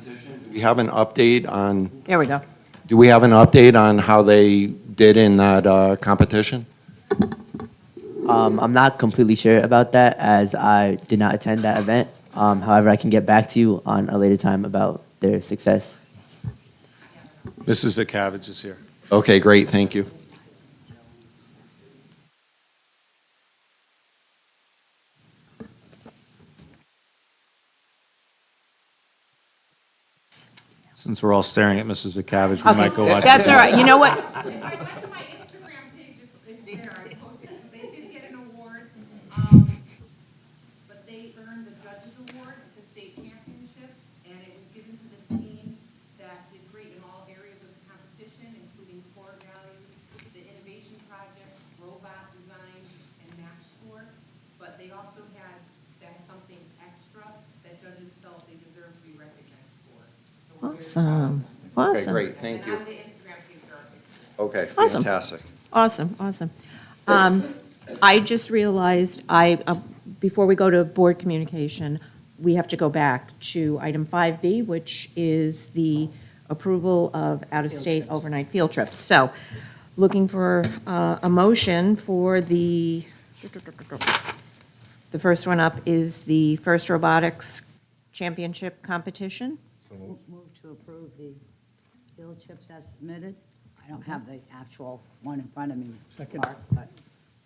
competition? Do we have an update on, There we go. do we have an update on how they did in that competition? I'm not completely sure about that as I did not attend that event. However, I can get back to you on a later time about their success. Mrs. Vikavage is here. Okay, great, thank you. Since we're all staring at Mrs. Vikavage, we might go watch. That's all right. You know what? I went to my Instagram page, it's there, I posted, it. They did get an award, but they earned the judges award at the state championship, and it was given to the team that did great in all areas of the competition, including core values, the innovation projects, robot design, and match score, but they also had that something extra that judges felt they deserved to be recognized for. So we're very proud of Awesome. them. Okay, Awesome. great, thank you. And on the Instagram page, there are pictures. Okay, Awesome. fantastic. Awesome, awesome. I just realized before we go to board communication, we have to go back to item 5B, which is the approval of out-of-state overnight field trips. So, looking for a motion for the first one up is the First Robotics Championship Competition. Move to approve the field trips as submitted. I don't have the actual one in front of me, Mrs. Clark, but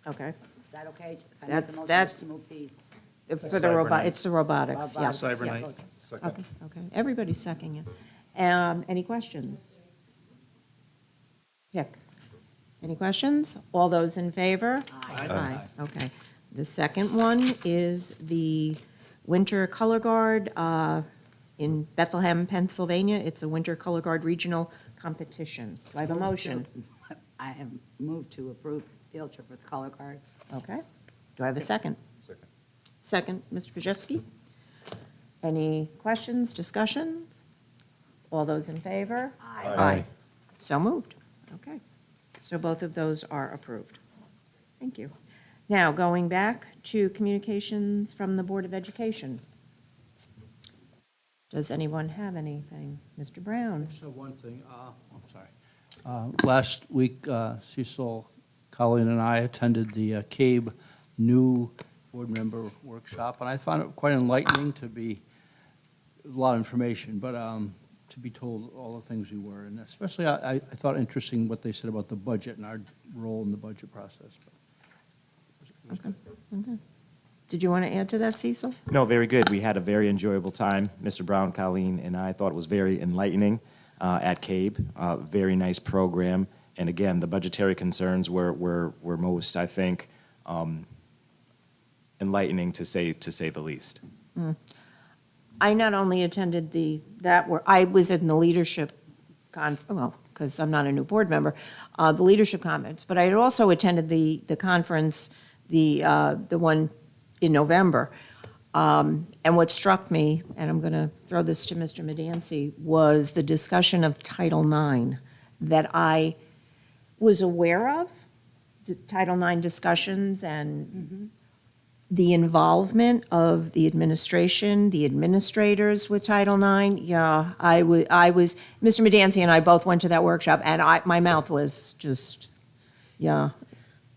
Okay. is that okay? If I make That's- the motion that's- just to move the For the robot, it's the robotics, yeah. robotics? Cybernight. Yeah. Second. Okay, okay. Everybody's second it. Any questions? Pick. Any questions? All those in favor? Aye. Okay. The second one is the Winter Color Guard in Bethlehem, Pennsylvania. It's a Winter Color Guard Regional Competition. Do I have a motion? I have moved to approve field trip with color card. Okay. Do I have a second? Second. Second, Mr. Pajewski. Any questions, discussions? All those in favor? Aye. So moved. Okay. So both of those are approved. Thank you. Now, going back to communications from the Board of Education. Does anyone have anything? Mr. Brown? Just have one thing, I'm sorry. Last week, Cecil, Colleen, and I attended the CABE new board member workshop, and I found it quite enlightening to be, a lot of information, but to be told all the things we were, and especially I thought interesting what they said about the budget and our role in the budget process. It was good. Did you want to add to that, Cecil? No, very good. We had a very enjoyable time. Mr. Brown, Colleen, and I thought it was very enlightening at CABE. Very nice program. And again, the budgetary concerns were most, I think, enlightening to say the least. I not only attended I was in the leadership because I'm not a new board member, the leadership conference, but I had also attended the conference, the one in November. And what struck me, and I'm going to throw this to Mr. Medancy, was the discussion of Title IX that I was aware of, the Title IX discussions and the involvement of the administration, the administrators with Title IX. Yeah, I was, Mr. Medancy and I both went to that workshop, and my mouth was just, yeah.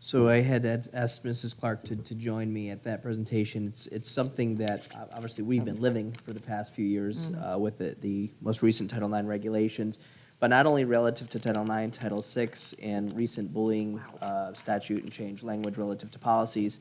So I had asked Mrs. Clark to join me at that presentation. It's something that obviously we've been living for the past few years with the most recent Title IX regulations, but not only relative to Title IX, Title VI, and recent bullying statute and change language relative to policies,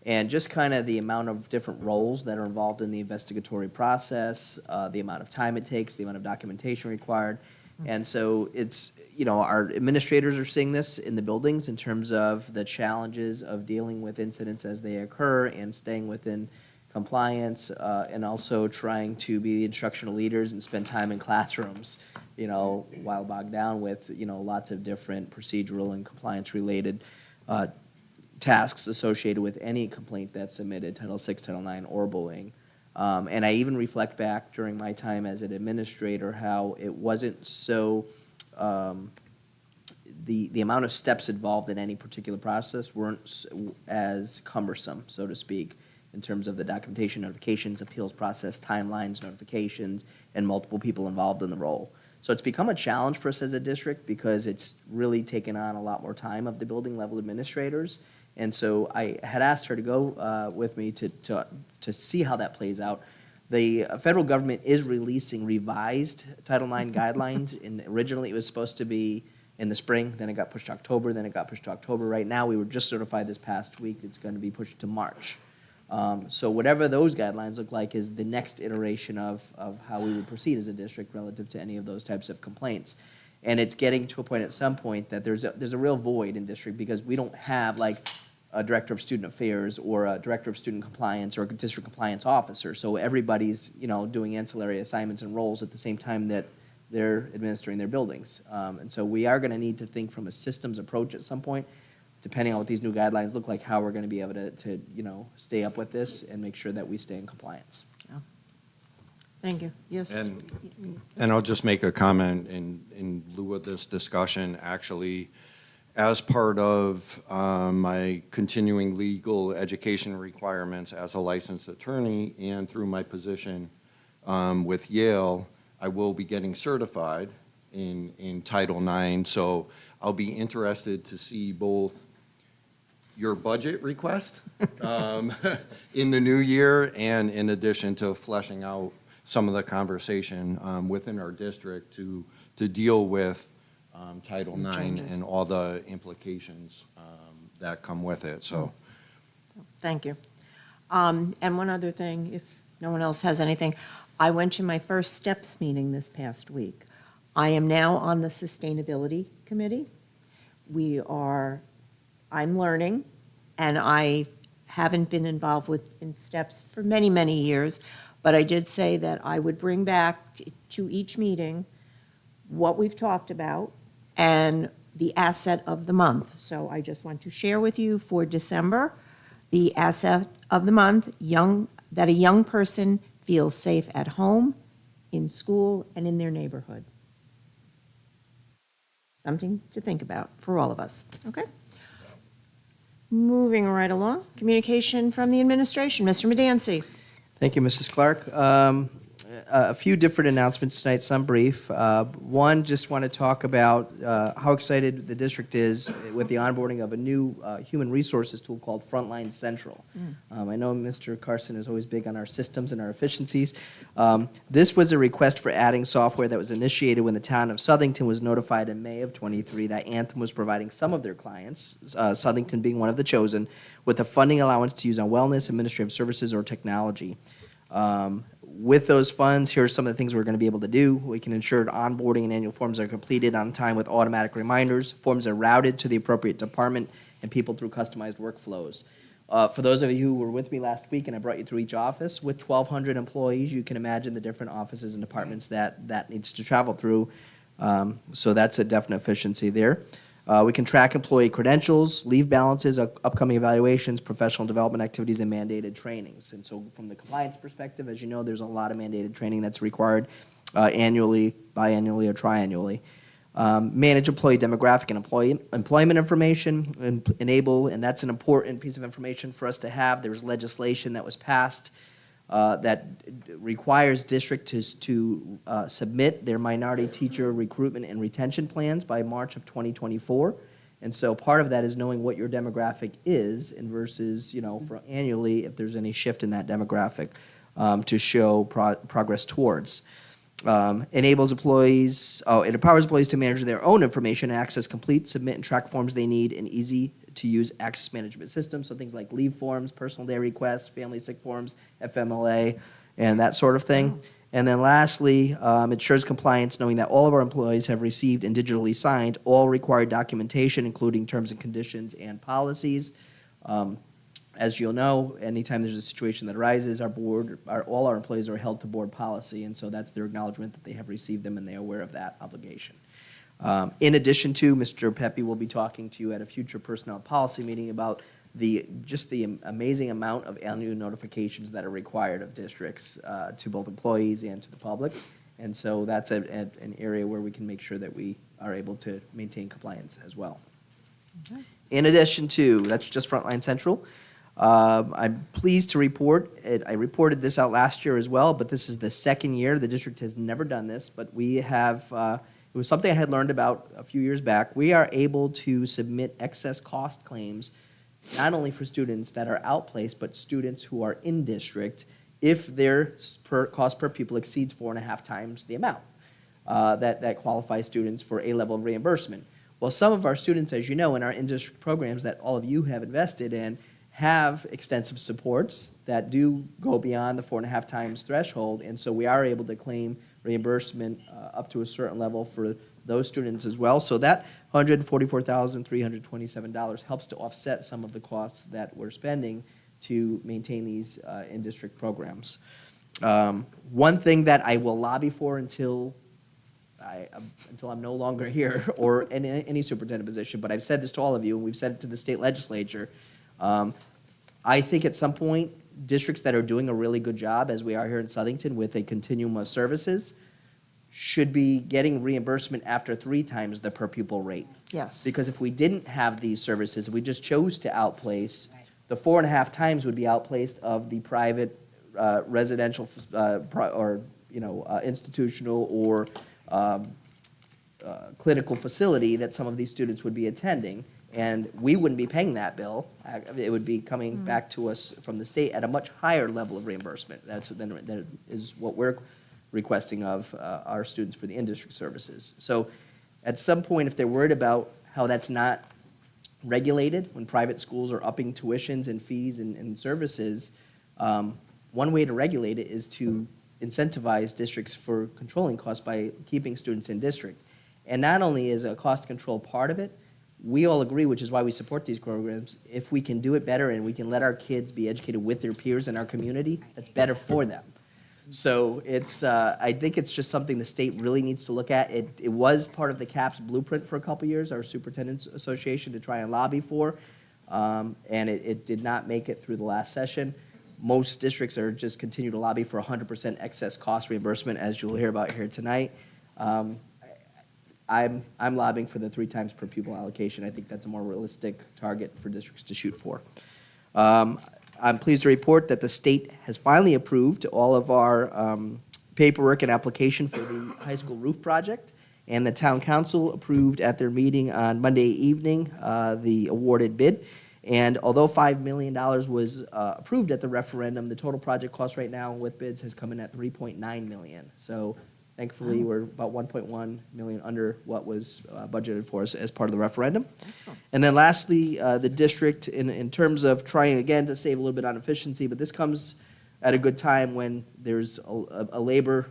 and just kind of the amount of different roles that are involved in the investigatory process, the amount of time it takes, the amount of documentation required. And so it's, our administrators are seeing this in the buildings in terms of the challenges of dealing with incidents as they occur and staying within compliance, and also trying to be the instructional leaders and spend time in classrooms, while bogged down with, lots of different procedural and compliance-related tasks associated with any complaint that's submitted, Title VI, Title IX, or bullying. And I even reflect back during my time as an administrator how it wasn't so, the amount of steps involved in any particular process weren't as cumbersome, so to speak, in terms of the documentation, notifications, appeals process, timelines, notifications, and multiple people involved in the role. So it's become a challenge for us as a district because it's really taken on a lot more time of the building level administrators. And so I had asked her to go with me to see how that plays out. The federal government is releasing revised Title IX guidelines, and originally it was supposed to be in the spring, then it got pushed to October, then it got pushed to October. Right now, we were just certified this past week, it's going to be pushed to March. So whatever those guidelines look like is the next iteration of how we would proceed as a district relative to any of those types of complaints. And it's getting to a point at some point that there's a real void in district because we don't have like a director of student affairs or a director of student compliance or a district compliance officer. So everybody's, doing ancillary assignments and roles at the same time that they're administering their buildings. And so we are going to need to think from a systems approach at some point, depending on what these new guidelines look like, how we're going to be able to stay up with this and make sure that we stay in compliance. Thank you. Yes. And I'll just make a comment in lieu of this discussion. Actually, as part of my continuing legal education requirements as a licensed attorney and through my position with Yale, I will be getting certified in Title IX. So I'll be interested to see both your budget request in the new year and in addition to fleshing out some of the conversation within our district to deal with Title IX changes. and all the implications that come with it, so. Thank you. And one other thing, if no one else has anything, I went to my first STEPS meeting this past week. I am now on the Sustainability Committee. I'm learning, and I haven't been involved in STEPS for many, many years, but I did say that I would bring back to each meeting what we've talked about and the asset of the month. So I just want to share with you for December, the asset of the month, that a young person feels safe at home, in school, and in their neighborhood. Something to think about for all of us, okay? Moving right along, communication from the administration. Mr. Medancy. Thank you, Mrs. Clark. A few different announcements tonight, some brief. One, just want to talk about how excited the district is with the onboarding of a new human resources tool called Frontline Central. I know Mr. Carson is always big on our systems and our efficiencies. This was a request for adding software that was initiated when the town of Southington was notified in May of '23 that Anthem was providing some of their clients, Southington being one of the chosen, with a funding allowance to use on wellness, administrative services, or technology. With those funds, here are some of the things we're going to be able to do. We can ensure onboarding and annual forms are completed on time with automatic reminders. Forms are routed to the appropriate department and people through customized workflows. For those of you who were with me last week and I brought you through each office, with 1,200 employees, you can imagine the different offices and departments that needs to travel through. So that's a definite efficiency there. We can track employee credentials, leave balances, upcoming evaluations, professional development activities, and mandated trainings. And so from the compliance perspective, as you know, there's a lot of mandated training that's required annually, biannually, or triannually. Manage employee demographic and employment information, enable, and that's an important piece of information for us to have. There's legislation that was passed that requires districts to submit their minority teacher recruitment and retention plans by March of 2024. And so part of that is knowing what your demographic is and versus, for annually, if there's any shift in that demographic to show progress towards. Enables employees, it empowers employees to manage their own information and access complete, submit, and track forms they need in easy-to-use access management systems, so things like leave forms, personal day requests, family sick forms, FMLA, and that sort of thing. And then lastly, ensures compliance, knowing that all of our employees have received and digitally signed all required documentation, including terms and conditions and policies. As you'll know, anytime there's a situation that arises, all our employees are held to board policy, and so that's their acknowledgement that they have received them and they are aware of that obligation. In addition to, Mr. Pepe will be talking to you at a future personnel policy meeting about the amazing amount of annual notifications that are required of districts to both employees and to the public. And so that's an area where we can make sure that we are able to maintain compliance as well. Okay. In addition to, that's just Frontline Central. I'm pleased to report, I reported this out last year as well, but this is the second year. The district has never done this, but we have, it was something I had learned about a few years back. We are able to submit excess cost claims, not only for students that are outplaced, but students who are in district, if their cost per pupil exceeds 4.5 times the amount that qualifies students for a level of reimbursement. Well, some of our students, as you know, in our in-district programs that all of you have invested in, have extensive supports that do go beyond the 4.5 times threshold, and so we are able to claim reimbursement up to a certain level for those students as well. So that $144,327 helps to offset some of the costs that we're spending to maintain these in-district programs. One thing that I will lobby for until I'm no longer here or in any superintendent position, but I've said this to all of you, and we've said it to the state legislature. I think at some point, districts that are doing a really good job, as we are here in Southington with a continuum of services, should be getting reimbursement after 3 times the per pupil rate. Yes. Because if we didn't have these services, if we just chose to outplace, the 4.5 times would be outplaced of the private residential institutional or clinical facility that some of these students would be attending. And we wouldn't be paying that bill. It would be coming back to us from the state at a much higher level of reimbursement. That is what we're requesting of our students for the in-district services. So at some point, if they're worried about how that's not regulated, when private schools are upping tuitions and fees and services, one way to regulate it is to incentivize districts for controlling costs by keeping students in district. And not only is a cost control part of it, we all agree, which is why we support these programs, if we can do it better and we can let our kids be educated with their peers in our community, that's better for them. So it's, I think it's just something the state really needs to look at. It was part of the CAPS blueprint for a couple years, our Superintendent's Association, to try and lobby for, and it did not make it through the last session. Most districts are just continue to lobby for 100% excess cost reimbursement, as you'll hear about here tonight. I'm lobbying for the 3 times per pupil allocation. I think that's a more realistic target for districts to shoot for. I'm pleased to report that the state has finally approved all of our paperwork and application for the high school roof project, and the town council approved at their meeting on Monday evening the awarded bid. And although $5 million was approved at the referendum, the total project cost right now with bids has come in at $3.9 million. So thankfully, we're about $1.1 million under what was budgeted for us as part of the referendum. Excellent. And then lastly, the district, in terms of trying again to save a little bit on efficiency, but this comes at a good time when there's a labor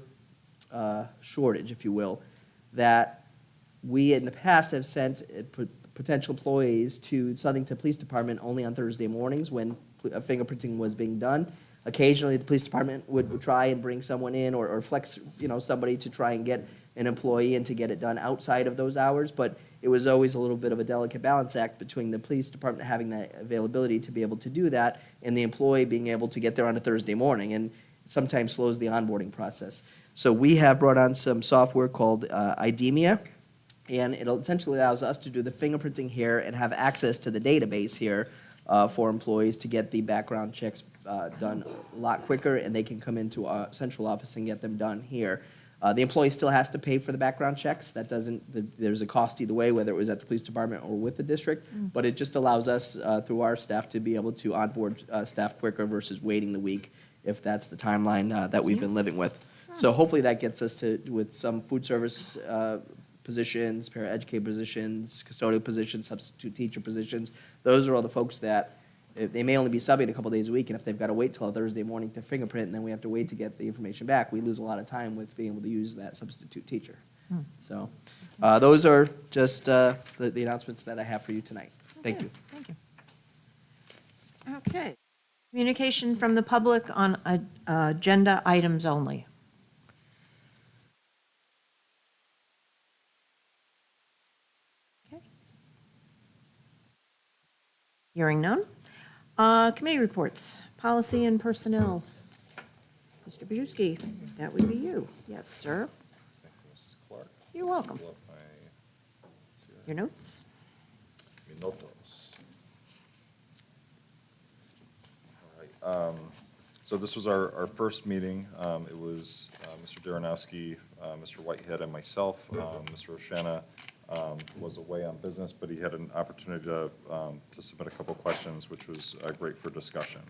shortage, if you will, that we in the past have sent potential employees to Southington Police Department only on Thursday mornings when fingerprinting was being done. Occasionally, the police department would try and bring someone in or flex, somebody to try and get an employee in to get it done outside of those hours. But it was always a little bit of a delicate balance act between the police department having that availability to be able to do that and the employee being able to get there on a Thursday morning, and sometimes slows the onboarding process. So we have brought on some software called IDEMIA, and it essentially allows us to do the fingerprinting here and have access to the database here for employees to get the background checks done a lot quicker, and they can come into our central office and get them done here. The employee still has to pay for the background checks. That doesn't, there's a cost either way, whether it was at the police department or with the district, but it just allows us, through our staff, to be able to onboard staff quicker versus waiting the week if that's the timeline that we've been living with. So hopefully that gets us to, with some food service positions, paraeducator positions, custodial positions, substitute teacher positions. Those are all the folks that they may only be subbing a couple days a week, and if they've got to wait till a Thursday morning to fingerprint, and then we have to wait to get the information back, we lose a lot of time with being able to use that substitute teacher. So those are just the announcements that I have for you tonight. Thank you. Thank you. Okay. Communication from the public on agenda items only. Okay. Hearing none. Committee reports, policy and personnel. Mr. Bajewski, that would be you. Yes, sir. Thank you, Mrs. Clark. You're welcome. Pull up let's see, Your notes? mi notos. So this was our first meeting. It was Mr. Darrenowski, Mr. Whitehead, and myself. Mr. Oshana was away on business, but he had an opportunity to submit a couple questions, which was great for discussion.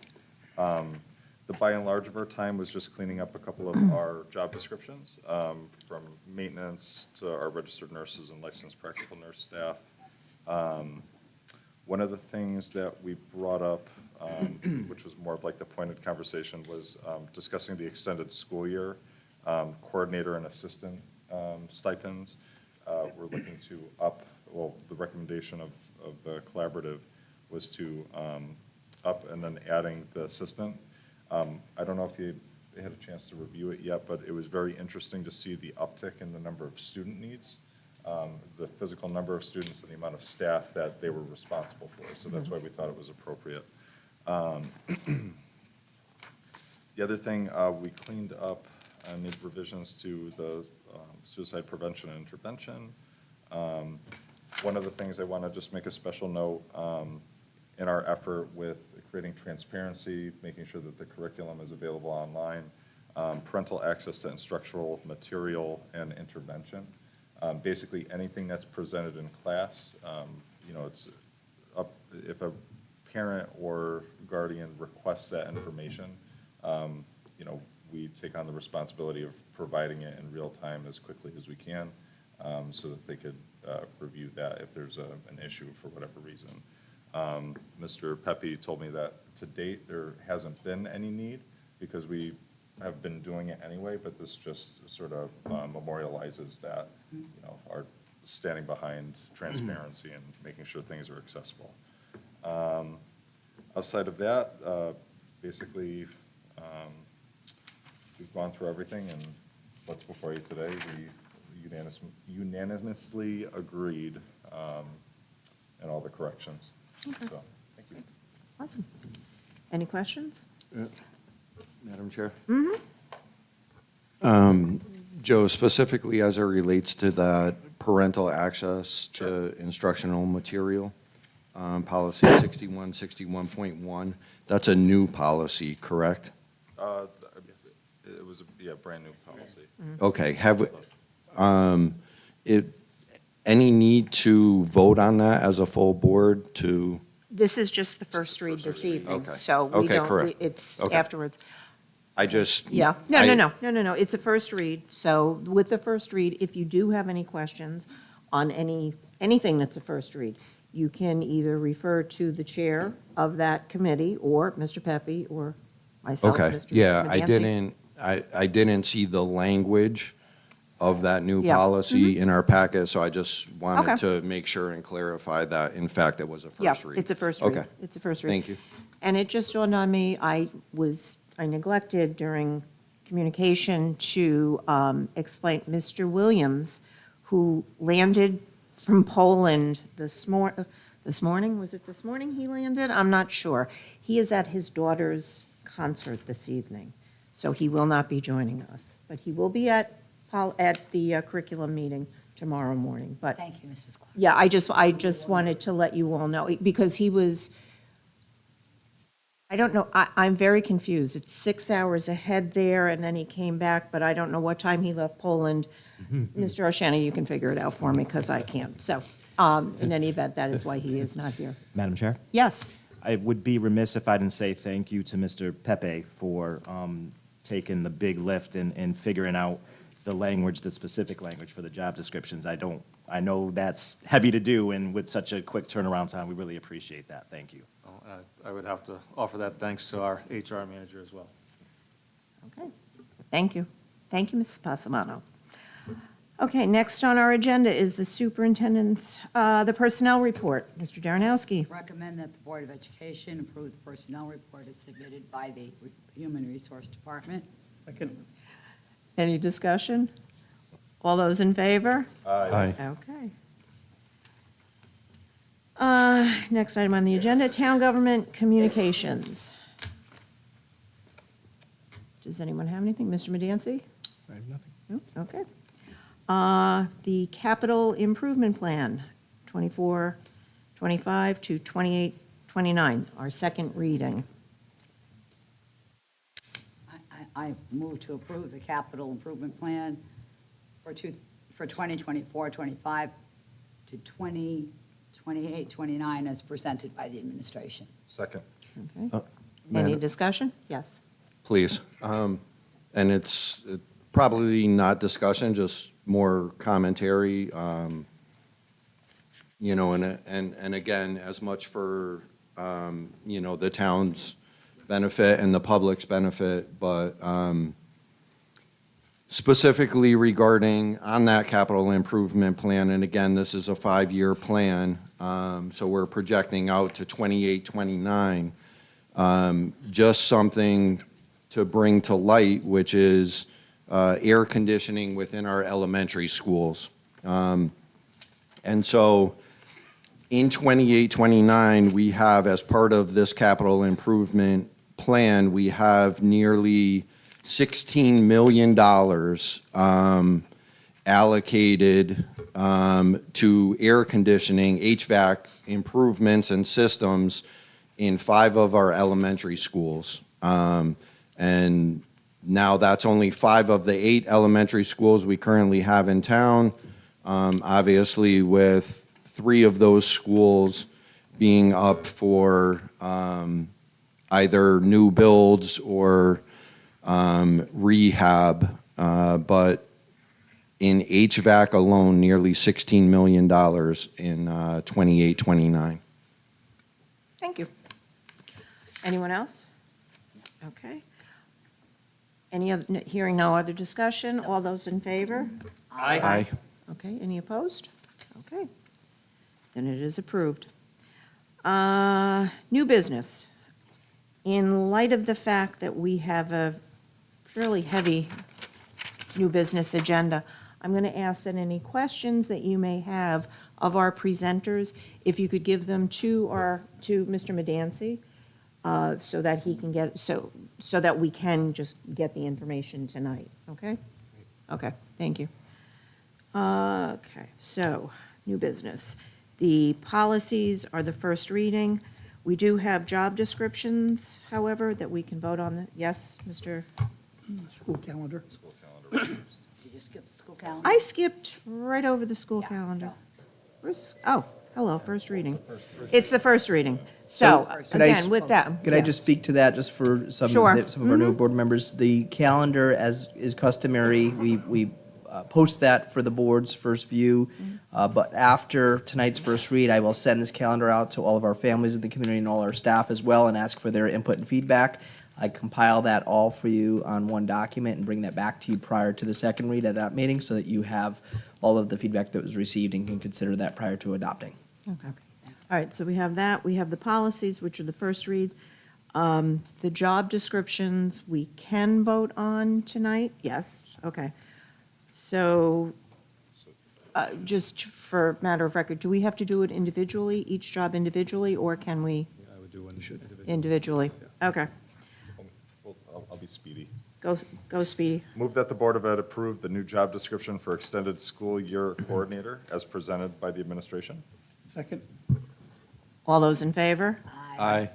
The by and large of our time was just cleaning up a couple of our job descriptions, from maintenance to our registered nurses and licensed practical nurse staff. One of the things that we brought up, which was more of like the pointed conversation, was discussing the extended school year, coordinator and assistant stipends. We're looking to up, well, the recommendation of the collaborative was to up and then adding the assistant. I don't know if you had a chance to review it yet, but it was very interesting to see the uptick in the number of student needs, the physical number of students and the amount of staff that they were responsible for. So that's why we thought it was appropriate. The other thing, we cleaned up, made revisions to the suicide prevention and intervention. One of the things I want to just make a special note, in our effort with creating transparency, making sure that the curriculum is available online, parental access to instructional material and intervention. Basically, anything that's presented in class, it's up, if a parent or guardian requests that information, we take on the responsibility of providing it in real time as quickly as we can, so that they could review that if there's an issue for whatever reason. Mr. Pepe told me that to date, there hasn't been any need because we have been doing it anyway, but this just sort of memorializes that, our standing behind transparency and making sure things are accessible. Outside of that, basically, we've gone through everything, and what's before you today, we unanimously agreed in all the corrections. Okay. So, thank you. Awesome. Any questions? Madam Chair? Joe, specifically as it relates to that parental access to instructional material, policy 6161.1, that's a new policy, correct? It was a brand new policy. Okay, any need to vote on that as a full board to? This is just the first read this evening, Okay. so we Okay, don't, correct. it's Okay. afterwards. I just. Yeah, I- no, it's a first read, so with the first read, if you do have any questions on anything that's a first read, you can either refer to the chair of that committee, or Mr. Pepe, or myself, Okay, Mr. yeah, Medancy. I didn't see the language of that new Yeah. policy in our packet, so I just wanted Okay. to make sure and clarify that, in fact, it was a Yeah, first read. it's a first read. Okay. It's a first read. Thank you. And it just dawned on me, I neglected during communication to explain, Mr. Williams, who landed from Poland this morning, was it this morning he landed? I'm not sure. He is at his daughter's concert this evening, so he will not be joining us. But he will be at the curriculum meeting tomorrow morning. But Thank you, Mrs. Clark. yeah, I just wanted to let you all know, because he was, I don't know, I'm very confused. It's 6 hours ahead there, and then he came back, but I don't know what time he left Poland. Mr. Oshana, you can figure it out for me, because I can't. So, in any event, that is why he is not here. Madam Chair? Yes, I would be remiss if I didn't say thank you to Mr. Pepe for taking the big lift and figuring out the language, the specific language for the job descriptions. I know that's heavy to do, and with such a quick turnaround time, we really appreciate that. Thank you. I would have to offer that thanks to our HR manager as well. okay. Thank you. Thank you, Mrs. Passamano. Okay, next on our agenda is the superintendent's, the personnel report. Mr. Darrenowski. Recommend that the Board of Education approve the personnel report as submitted by the Human Resource Department. Any discussion? All those in favor? Aye. Okay. Next item on the agenda, town government communications. Does anyone have anything? Mr. Medancy? I have nothing. No? Okay. The capital improvement plan, 24-25 to 28-29, our second reading. I move to approve the capital improvement plan for 2024-25 to 2028-29 as presented by the administration. Second. Okay. Any Madam- discussion? Yes. Please. And it's probably not discussion, just more commentary. You know, and again, as much for, you know, the town's benefit and the public's benefit, but specifically regarding on that capital improvement plan, and again, this is a 5-year plan, so we're projecting out to 28, 29. Just something to bring to light, which is air conditioning within our elementary schools. And so in 28, 29, we have, as part of this capital improvement plan, we have nearly $16 million allocated to air conditioning, HVAC improvements and systems in 5 of our elementary schools. And now that's only 5 of the 8 elementary schools we currently have in town. Obviously, with 3 of those schools being up for either new builds or rehab, but in HVAC alone, nearly $16 million in 28, 29. Thank you. Anyone else? Okay. Hearing no other discussion, all those in favor? Aye. Okay, any opposed? Okay, then it is approved. New business. In light of the fact that we have a fairly heavy new business agenda, I'm going to ask that any questions that you may have of our presenters, if you could give them to Mr. Medancy, so that he can get, so that we can just get the information tonight, okay? Okay, thank you. Okay, so, new business. The policies are the first reading. We do have job descriptions, however, that we can vote on. Yes, Mr.? School calendar. You just skip the school calendar? I skipped right over the school Yeah, calendar. so- Oh, hello, first reading. It's the first reading. So, Could I again, with that. Could I yes. just speak to that just for some Sure. of our new board members? The calendar, as is customary, we post that for the board's first view. But after tonight's first read, I will send this calendar out to all of our families in the community and all our staff as well and ask for their input and feedback. I compile that all for you on one document and bring that back to you prior to the second read at that meeting so that you have all of the feedback that was received and can consider that prior to adopting. Okay. All right, so we have that. We have the policies, which are the first read. The job descriptions, we can vote on tonight? Yes, okay. So, just for matter of record, do we have to do it individually, each job individually, or can we? I would do one Individually? Okay. I'll be speedy. Go Speedy. Move that the Board of Ed approve the new job description for extended school year coordinator as presented by the administration. Second. All those in favor? Aye.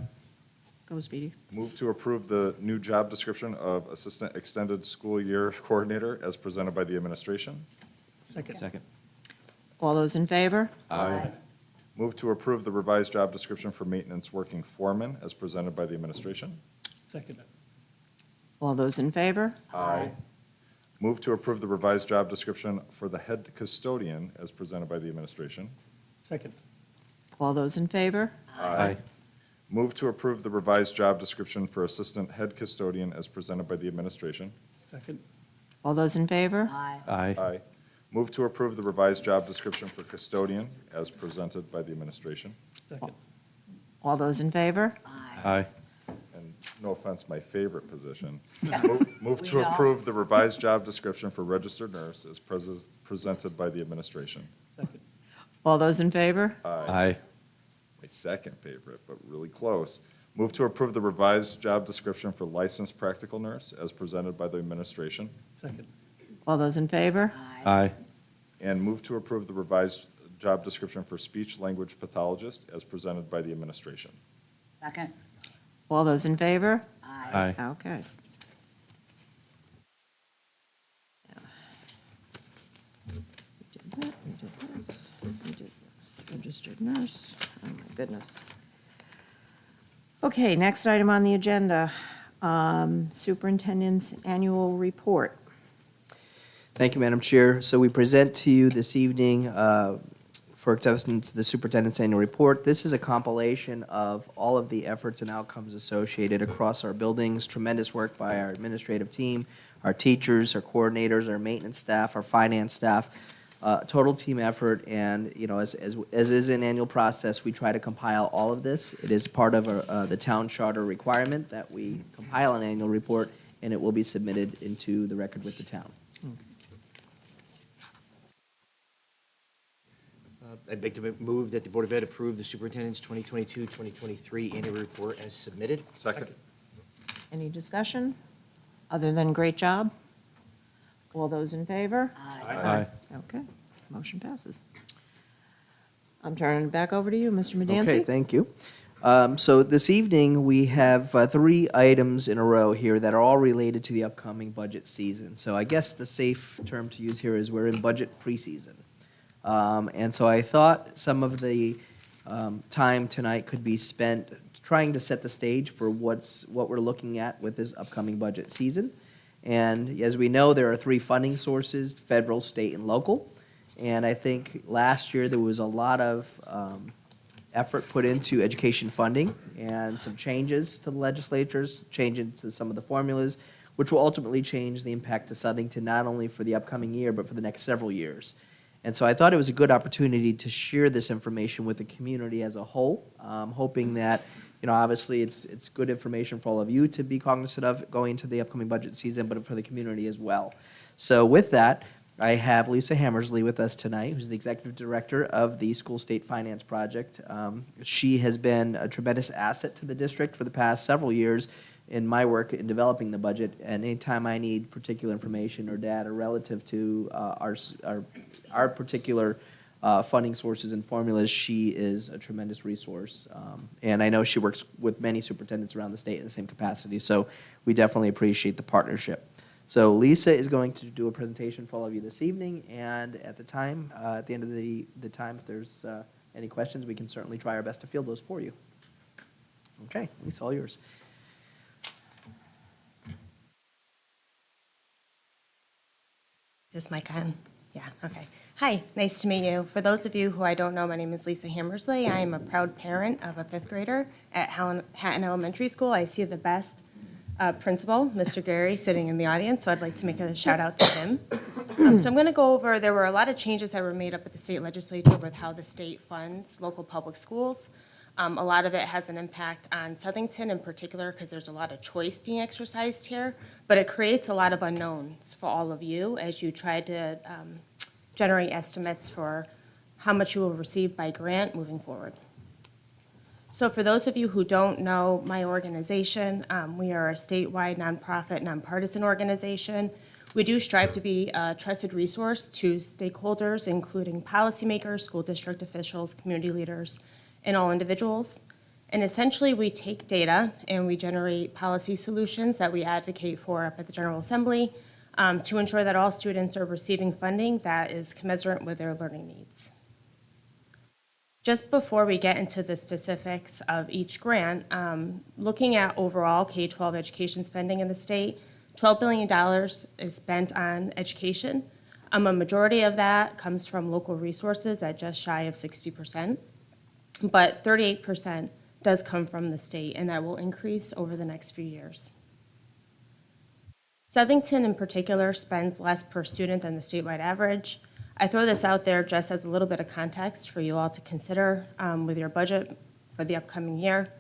Go Speedy. Move to approve the new job description of assistant extended school year coordinator as presented by the administration. Second. All those in favor? Aye. Move to approve the revised job description for maintenance working foreman as presented by the administration. Second. All those in favor? Aye. Move to approve the revised job description for the head custodian as presented by the administration. Second. All those in favor? Aye. Move to approve the revised job description for assistant head custodian as presented by the administration. Second. All those in favor? Aye. Aye. Aye. Move to approve the revised job description for custodian as presented by the administration. Second. All those in favor? Aye. And no offense, my favorite position. Move We to know. approve the revised job description for registered nurse as presented by the administration. Second. All those in favor? Aye. My second favorite, but really close. Move to approve the revised job description for licensed practical nurse as presented by the administration. Second. All those in favor? Aye. And move to approve the revised job description for speech language pathologist as presented by the administration. Second. All those in favor? Aye. Okay. registered nurse. Oh, my goodness. Okay, next item on the agenda, superintendent's annual report. Thank you, Madam Chair. So we present to you this evening, for acceptance, the superintendent's annual report. This is a compilation of all of the efforts and outcomes associated across our buildings. Tremendous work by our administrative team, our teachers, our coordinators, our maintenance staff, our finance staff. Total team effort, and as is an annual process, we try to compile all of this. It is part of the town charter requirement that we compile an annual report, and it will be submitted into the record with the town. I'd like to move that the Board of Ed approve the superintendent's 2022-2023 annual report as submitted. Second. Any discussion, other than great job? All those in favor? Aye. Okay, motion passes. I'm turning it back over to you, Mr. Medancy. Okay, thank you. So this evening, we have 3 items in a row here that are all related to the upcoming budget season. So I guess the safe term to use here is we're in budget preseason. And so I thought some of the time tonight could be spent trying to set the stage for what we're looking at with this upcoming budget season. And as we know, there are 3 funding sources: federal, state, and local. And I think last year there was a lot of effort put into education funding and some changes to the legislatures, changes to some of the formulas, which will ultimately change the impact to Southington not only for the upcoming year, but for the next several years. And so I thought it was a good opportunity to share this information with the community as a whole, hoping that, obviously it's good information for all of you to be cognizant of going into the upcoming budget season, but for the community as well. So with that, I have Lisa Hammersley with us tonight, who's the Executive Director of the School State Finance Project. She has been a tremendous asset to the district for the past several years in my work in developing the budget. And anytime I need particular information or data relative to our particular funding sources and formulas, she is a tremendous resource. And I know she works with many superintendents around the state in the same capacity, so we definitely appreciate the partnership. So Lisa is going to do a presentation for all of you this evening, and at the end of the time, if there's any questions, we can certainly try our best to field those for you. Okay, Lisa, all yours. Is this mic on? Yeah, okay. Hi, nice to meet you. For those of you who I don't know, my name is Lisa Hammersley. I am a proud parent of a 5th grader at Hatton Elementary School. I see the best principal, Mr. Gary, sitting in the audience, so I'd like to make a shout out to him. So I'm going to go over, there were a lot of changes that were made up at the state legislature with how the state funds local public schools. A lot of it has an impact on Southington in particular because there's a lot of choice being exercised here, but it creates a lot of unknowns for all of you as you try to generate estimates for how much you will receive by grant moving forward. So for those of you who don't know my organization, we are a statewide nonprofit, nonpartisan organization. We do strive to be a trusted resource to stakeholders, including policymakers, school district officials, community leaders, and all individuals. And essentially, we take data and we generate policy solutions that we advocate for up at the General Assembly to ensure that all students are receiving funding that is commensurate with their learning needs. Just before we get into the specifics of each grant, looking at overall K-12 education spending in the state, $12 billion is spent on education. A majority of that comes from local resources at just shy of 60%, but 38% does come from the state, and that will increase over the next few years. Southington in particular spends less per student than the statewide average. I throw this out there just as a little bit of context for you all to consider with your budget for the upcoming year.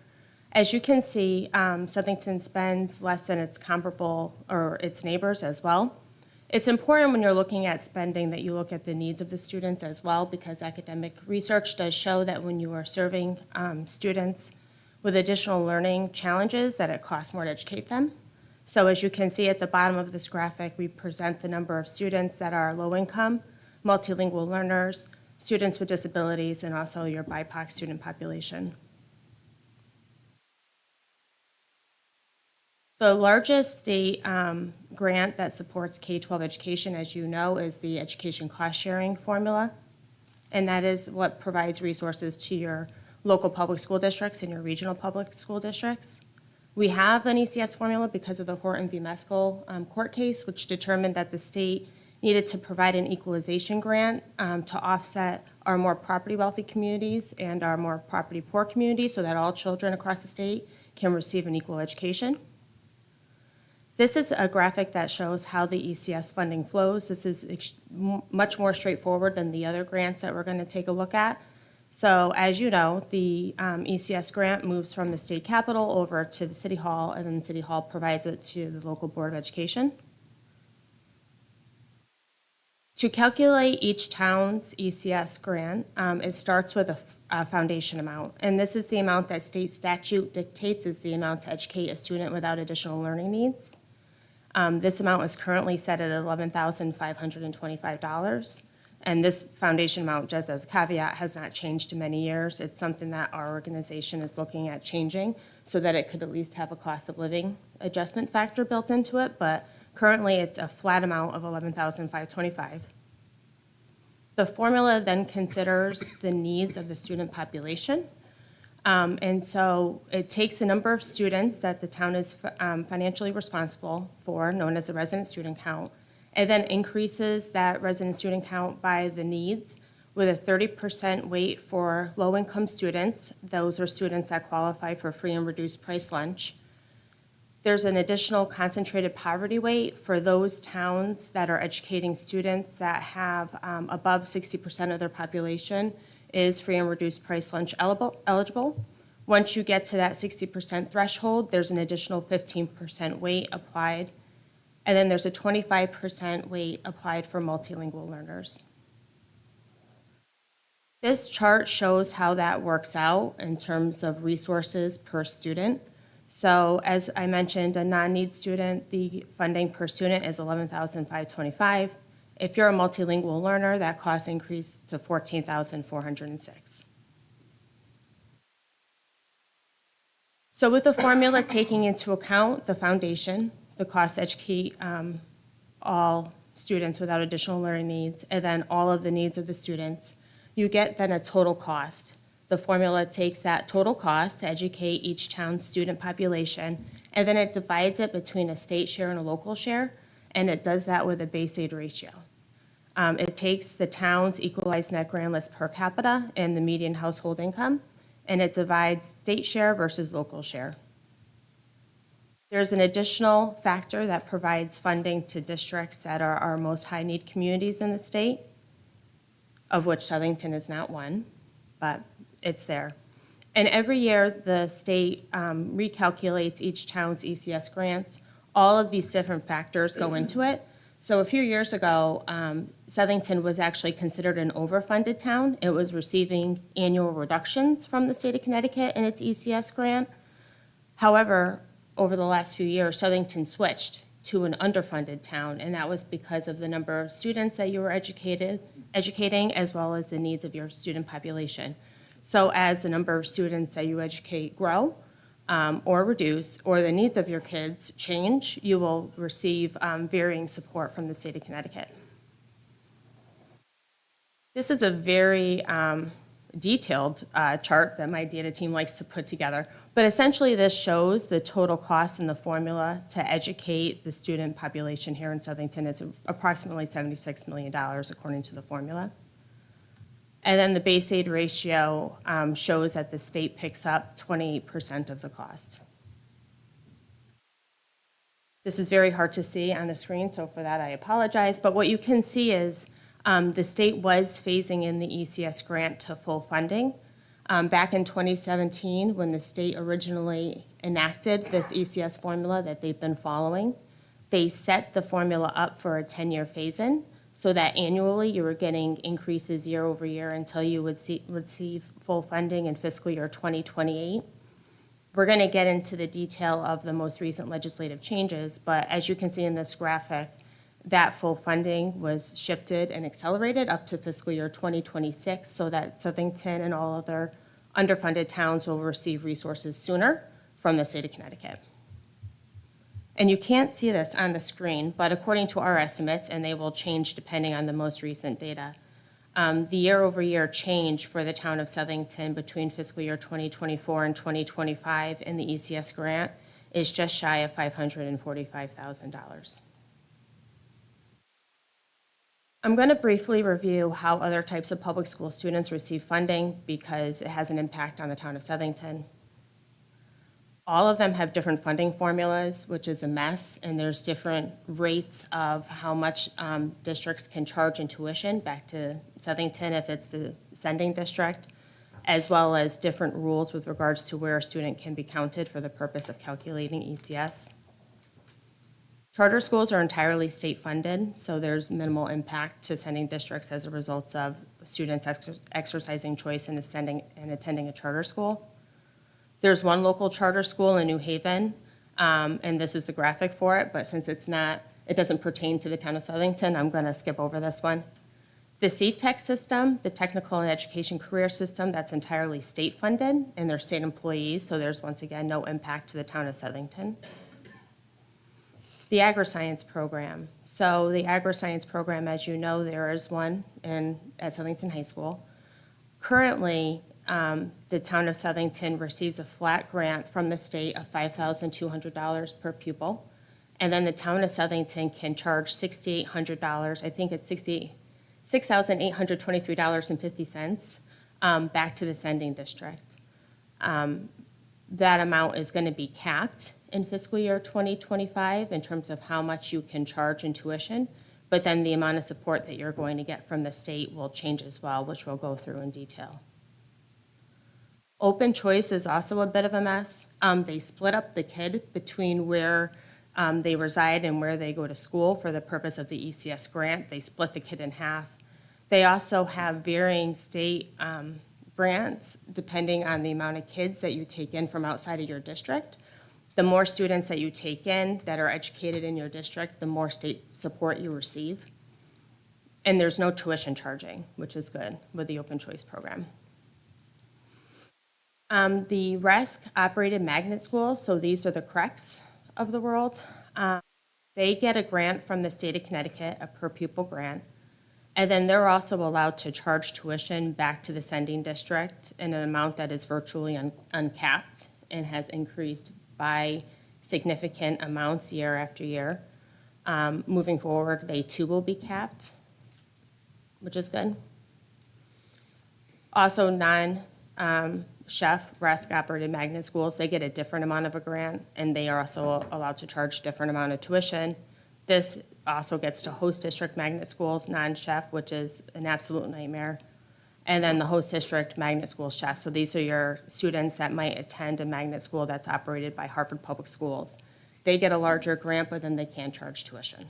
As you can see, Southington spends less than its comparable or its neighbors as well. It's important when you're looking at spending that you look at the needs of the students as well, because academic research does show that when you are serving students with additional learning challenges, that it costs more to educate them. So as you can see at the bottom of this graphic, we present the number of students that are low income, multilingual learners, students with disabilities, and also your BIPOC student population. The largest state grant that supports K-12 education, as you know, is the education cost sharing formula. and that is what provides resources to your local public school districts and your regional public school districts. We have an ECS formula because of the Horton v. Meskel court case, which determined that the state needed to provide an equalization grant to offset our more property wealthy communities and our more property poor communities so that all children across the state can receive an equal education. This is a graphic that shows how the ECS funding flows. This is much more straightforward than the other grants that we're going to take a look at. So as you know, the ECS grant moves from the state capitol over to the city hall, and then City Hall provides it to the local Board of Education. To calculate each town's ECS grant, it starts with a foundation amount. And this is the amount that state statute dictates is the amount to educate a student without additional learning needs. This amount is currently set at $11,525. And this foundation amount, just as a caveat, has not changed in many years. It's something that our organization is looking at changing so that it could at least have a cost of living adjustment factor built into it. But currently, it's a flat amount of $11,525. The formula then considers the needs of the student population. And so it takes a number of students that the town is financially responsible for, known as the resident student count, and then increases that resident student count by the needs with a 30% weight for low-income students. Those are students that qualify for free and reduced price lunch. There's an additional concentrated poverty weight for those towns that are educating students that have above 60% of their population is free and reduced price lunch eligible. Once you get to that 60% threshold, there's an additional 15% weight applied. And then there's a 25% weight applied for multilingual learners. This chart shows how that works out in terms of resources per student. So as I mentioned, a non-need student, the funding per student is $11,525. If you're a multilingual learner, that cost increased to $14,406. So with the formula taking into account the foundation, the cost to educate all students without additional learning needs, and then all of the needs of the students, you get then a total cost. The formula takes that total cost to educate each town's student population, and then it divides it between a state share and a local share, and it does that with a base aid ratio. It takes the town's equalized net grand list per capita and the median household income, and it divides state share versus local share. There's an additional factor that provides funding to districts that are our most high-need communities in the state, of which Southington is not one, but it's there. And every year, the state recalculates each town's ECS grants. All of these different factors go into it. So a few years ago, Southington was actually considered an overfunded town. It was receiving annual reductions from the state of Connecticut in its ECS grant. However, over the last few years, Southington switched to an underfunded town, and that was because of the number of students that you were educating, as well as the needs of your student population. So as the number of students that you educate grow or reduce, or the needs of your kids change, you will receive varying support from the state of Connecticut. This is a very detailed chart that my data team likes to put together. But essentially, this shows the total cost in the formula to educate the student population here in Southington is approximately $76 million, according to the formula. And then the base aid ratio shows that the state picks up 28% of the cost. This is very hard to see on the screen, so for that I apologize. But what you can see is the state was phasing in the ECS grant to full funding. Back in 2017, when the state originally enacted this ECS formula that they've been following, they set the formula up for a 10-year phase-in so that annually you were getting increases year over year until you would receive full funding in fiscal year 2028. We're going to get into the detail of the most recent legislative changes, but as you can see in this graphic, that full funding was shifted and accelerated up to fiscal year 2026 so that Southington and all other underfunded towns will receive resources sooner from the state of Connecticut. And you can't see this on the screen, but according to our estimates, and they will change depending on the most recent data, The year-over-year change for the town of Southington between fiscal year 2024 and 2025 in the ECS grant is just shy of $545,000. I'm going to briefly review how other types of public school students receive funding because it has an impact on the town of Southington. All of them have different funding formulas, which is a mess, and there's different rates of how much districts can charge in tuition back to Southington if it's the sending district, as well as different rules with regards to where a student can be counted for the purpose of calculating ECS. Charter schools are entirely state-funded, so there's minimal impact to sending districts as a result of students exercising choice and attending a charter school. There's one local charter school in New Haven, and this is the graphic for it, but since it doesn't pertain to the town of Southington, I'm going to skip over this one. The CTEC system, the Technical and Education Career System, that's entirely state-funded, and they're state employees, so there's once again no impact to the town of Southington. The agri-science program. So the agri-science program, as you know, there is one at Southington High School. Currently, the town of Southington receives a flat grant from the state of $5,200 per pupil. And then the town of Southington can charge $6,800, I think it's $6,823.50 back to the sending district. That amount is going to be capped in fiscal year 2025 in terms of how much you can charge in tuition, but then the amount of support that you're going to get from the state will change as well, which we'll go through in detail. Open choice is also a bit of a mess. They split up the kid between where they reside and where they go to school for the purpose of the ECS grant. They split the kid in half. They also have varying state grants depending on the amount of kids that you take in from outside of your district. The more students that you take in that are educated in your district, the more state support you receive. And there's no tuition charging, which is good with the open choice program. The RESC-operated magnet schools, so these are the CRECs of the world, they get a grant from the state of Connecticut, a per pupil grant, and then they're also allowed to charge tuition back to the sending district in an amount that is virtually uncapped and has increased by significant amounts year after year. Moving forward, they too will be capped, which is good. Also, non-chef, RESC-operated magnet schools, they get a different amount of a grant, and they are also allowed to charge different amount of tuition. This also gets to host district magnet schools, non-chef, which is an absolute nightmare. And then the host district magnet school chef. So these are your students that might attend a magnet school that's operated by Harvard Public Schools. They get a larger grant, but then they can't charge tuition.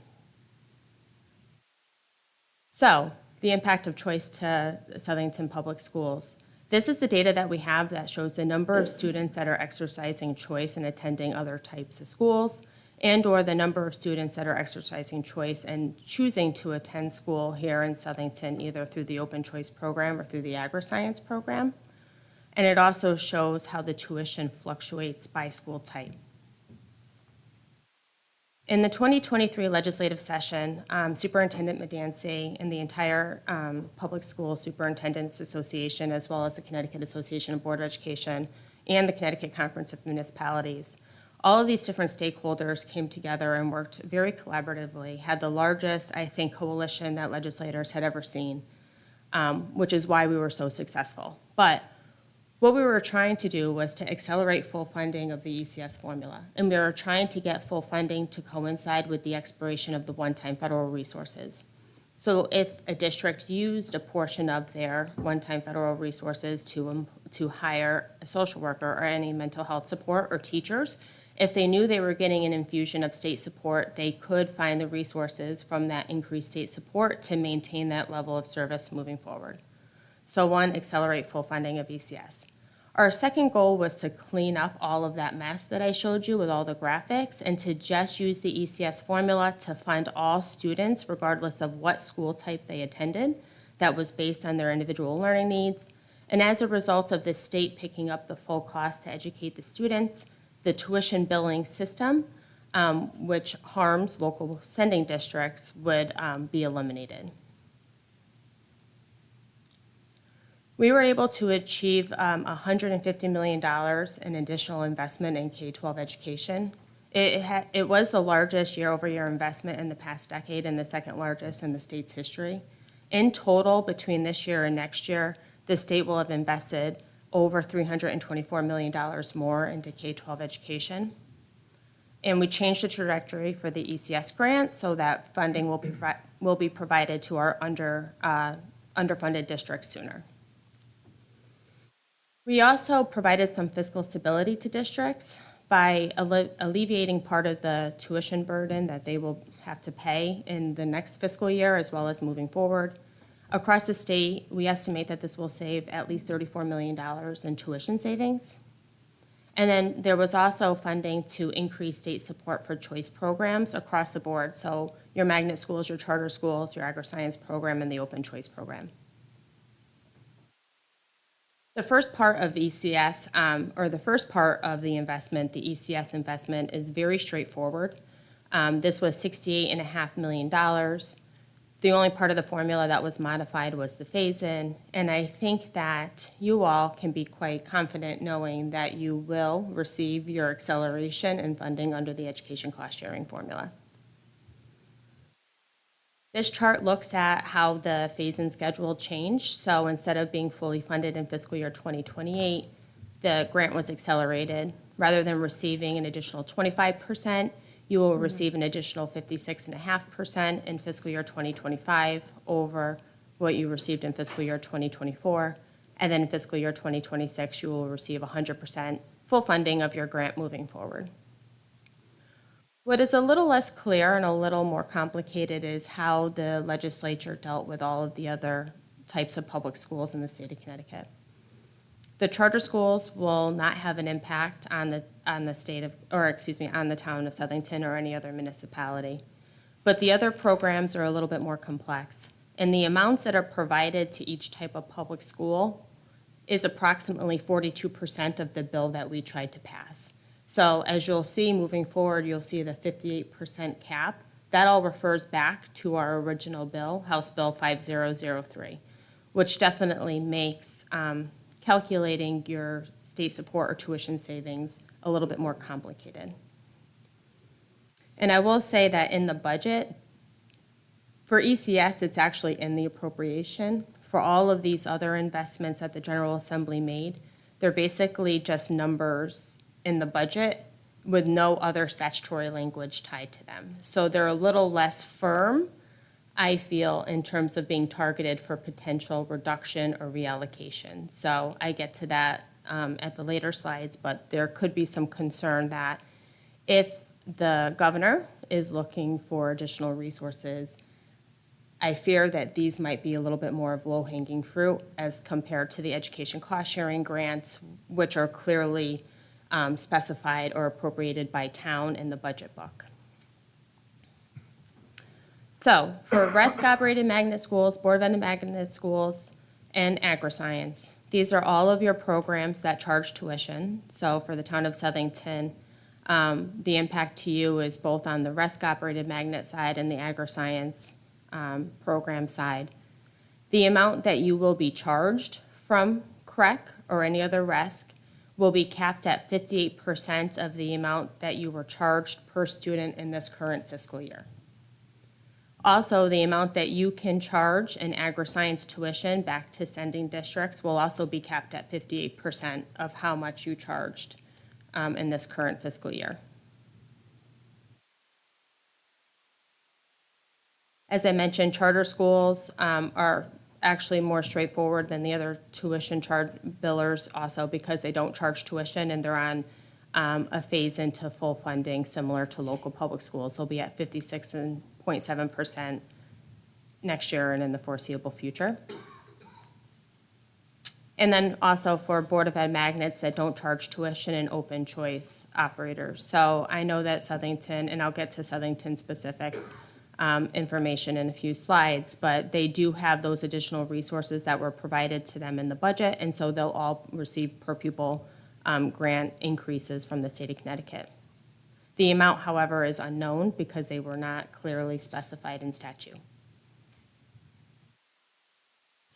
So the impact of choice to Southington Public Schools. This is the data that we have that shows the number of students that are exercising choice and attending other types of schools, and/or the number of students that are exercising choice and choosing to attend school here in Southington, either through the open choice program or through the agri-science program. And it also shows how the tuition fluctuates by school type. In the 2023 legislative session, Superintendent Medancy and the entire Public School Superintendents Association, as well as the Connecticut Association of Board of Education and the Connecticut Conference of Municipalities, all of these different stakeholders came together and worked very collaboratively, had the largest, I think, coalition that legislators had ever seen, which is why we were so successful. But what we were trying to do was to accelerate full funding of the ECS formula, and we were trying to get full funding to coincide with the expiration of the one-time federal resources. So if a district used a portion of their one-time federal resources to hire a social worker or any mental health support or teachers, if they knew they were getting an infusion of state support, they could find the resources from that increased state support to maintain that level of service moving forward. So one, accelerate full funding of ECS. Our second goal was to clean up all of that mess that I showed you with all the graphics and to just use the ECS formula to fund all students regardless of what school type they attended. That was based on their individual learning needs. And as a result of the state picking up the full cost to educate the students, the tuition billing system, which harms local sending districts, would be eliminated. We were able to achieve $150 million in additional investment in K-12 education. It was the largest year-over-year investment in the past decade and the second largest in the state's history. In total, between this year and next year, the state will have invested over $324 million more into K-12 education. And we changed the trajectory for the ECS grant so that funding will be provided to our underfunded districts sooner. We also provided some fiscal stability to districts by alleviating part of the tuition burden that they will have to pay in the next fiscal year as well as moving forward. Across the state, we estimate that this will save at least $34 million in tuition savings. And then there was also funding to increase state support for choice programs across the board. So your magnet schools, your charter schools, your agri-science program, and the open choice program. The first part of ECS, or the first part of the investment, the ECS investment, is very straightforward. This was $68.5 million. The only part of the formula that was modified was the phase-in, and I think that you all can be quite confident knowing that you will receive your acceleration in funding under the education cost-sharing formula. This chart looks at how the phase-in schedule changed. So instead of being fully funded in fiscal year 2028, the grant was accelerated. Rather than receiving an additional 25%, you will receive an additional 56.5% in fiscal year 2025 over what you received in fiscal year 2024. And then in fiscal year 2026, you will receive 100% full funding of your grant moving forward. What is a little less clear and a little more complicated is how the legislature dealt with all of the other types of public schools in the state of Connecticut. The charter schools will not have an impact on the state of, or excuse me, on the town of Southington or any other municipality. But the other programs are a little bit more complex. And the amounts that are provided to each type of public school is approximately 42% of the bill that we tried to pass. So as you'll see moving forward, you'll see the 58% cap. That all refers back to our original bill, House Bill 5003, which definitely makes calculating your state support or tuition savings a little bit more complicated. And I will say that in the budget, for ECS, it's actually in the appropriation. For all of these other investments that the General Assembly made, they're basically just numbers in the budget with no other statutory language tied to them. So they're a little less firm, I feel, in terms of being targeted for potential reduction or reallocation. So I get to that at the later slides, but there could be some concern that if the governor is looking for additional resources, I fear that these might be a little bit more of low-hanging fruit as compared to the education cost-sharing grants, which are clearly specified or appropriated by town in the budget book. So for RESC-operated magnet schools, Board of Ed magnet schools, and agri-science, these are all of your programs that charge tuition. So for the town of Southington, the impact to you is both on the RESC-operated magnet side and the agri-science program side. The amount that you will be charged from CREC or any other RESC will be capped at 58% of the amount that you were charged per student in this current fiscal year. Also, the amount that you can charge in agri-science tuition back to sending districts will also be capped at 58% of how much you charged in this current fiscal year. As I mentioned, charter schools are actually more straightforward than the other tuition charge billers also because they don't charge tuition and they're on a phase into full funding similar to local public schools. They'll be at 56.7% next year and in the foreseeable future. And then also for Board of Ed magnets that don't charge tuition and open choice operators. So I know that Southington, and I'll get to Southington specific information in a few slides, but they do have those additional resources that were provided to them in the budget, and so they'll all receive per pupil grant increases from the state of Connecticut. The amount, however, is unknown because they were not clearly specified in statute.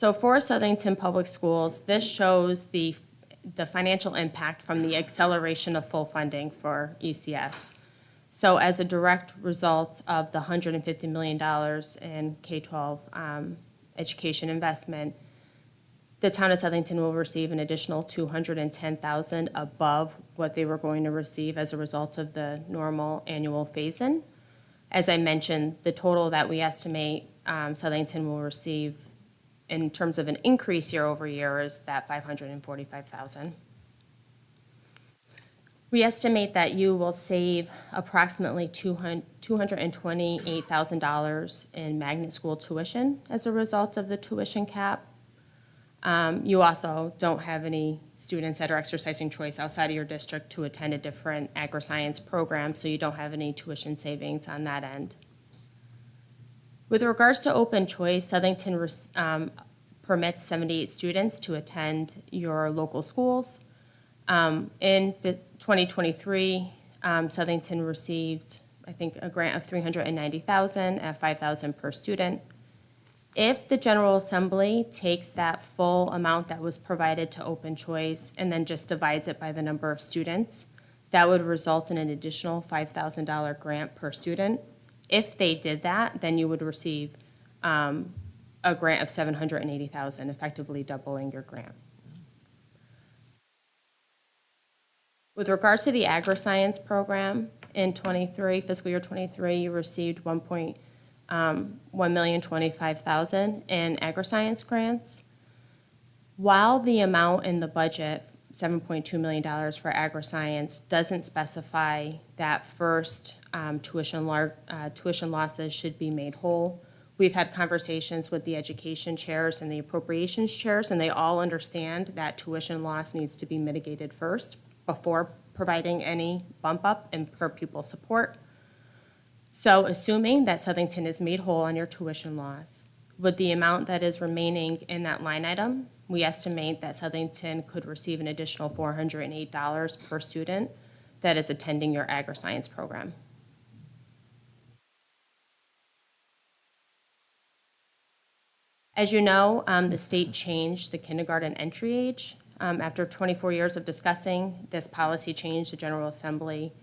So for Southington Public Schools, this shows the financial impact from the acceleration of full funding for ECS. So as a direct result of the $150 million in K-12 education investment, the town of Southington will receive an additional $210,000 above what they were going to receive as a result of the normal annual phase-in. As I mentioned, the total that we estimate Southington will receive in terms of an increase year over year is that $545,000. We estimate that you will save approximately $228,000 in magnet school tuition as a result of the tuition cap. You also don't have any students that are exercising choice outside of your district to attend a different agri-science program, so you don't have any tuition savings on that end. With regards to open choice, Southington permits 78 students to attend your local schools. In 2023, Southington received, I think, a grant of $390,000 at $5,000 per student. If the General Assembly takes that full amount that was provided to open choice and then just divides it by the number of students, that would result in an additional $5,000 grant per student. If they did that, then you would receive a grant of $780,000, effectively doubling your grant. With regards to the agri-science program, in fiscal year 23, you received $1,025,000 in agri-science grants. While the amount in the budget, $7.2 million for agri-science, doesn't specify that first tuition losses should be made whole, we've had conversations with the education chairs and the appropriations chairs, and they all understand that tuition loss needs to be mitigated first before providing any bump up in per pupil support. So assuming that Southington is made whole on your tuition loss, with the amount that is remaining in that line item, we estimate that Southington could receive an additional $408 per student that is attending your agri-science program. As you know, the state changed the kindergarten entry age. After 24 years of discussing this policy change, the General Assembly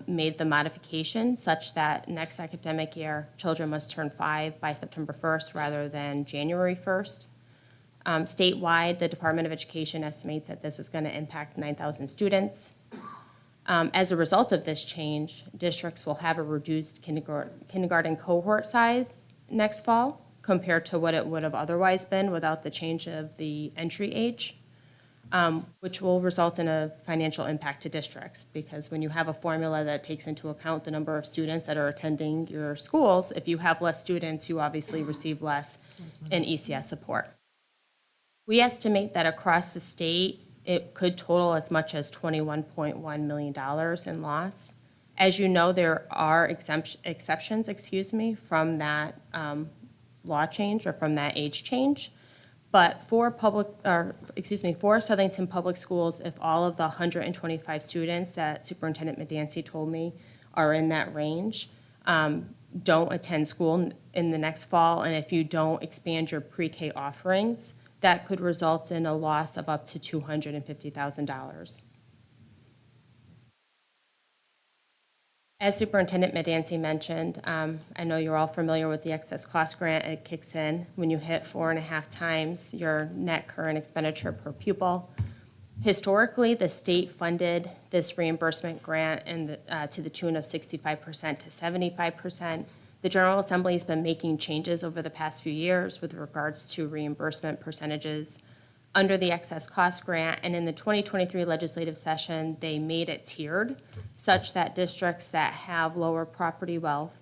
made the modification such that next academic year, children must turn 5 by September 1st rather than January 1st. Statewide, the Department of Education estimates that this is going to impact 9,000 students. As a result of this change, districts will have a reduced kindergarten cohort size next fall compared to what it would have otherwise been without the change of the entry age. Which will result in a financial impact to districts, because when you have a formula that takes into account the number of students that are attending your schools, if you have less students, you obviously receive less in ECS support. We estimate that across the state, it could total as much as $21.1 million in loss. As you know, there are exceptions, from that law change or from that age change. But for Southington Public Schools, if all of the 125 students that Superintendent Medancy told me are in that range, don't attend school in the next fall, and if you don't expand your pre-K offerings, that could result in a loss of up to $250,000. As Superintendent Medancy mentioned, I know you're all familiar with the excess cost grant. It kicks in when you hit 4.5 times your net current expenditure per pupil. Historically, the state funded this reimbursement grant to the tune of 65% to 75%. The General Assembly has been making changes over the past few years with regards to reimbursement percentages under the excess cost grant, and in the 2023 legislative session, they made it tiered such that districts that have lower property wealth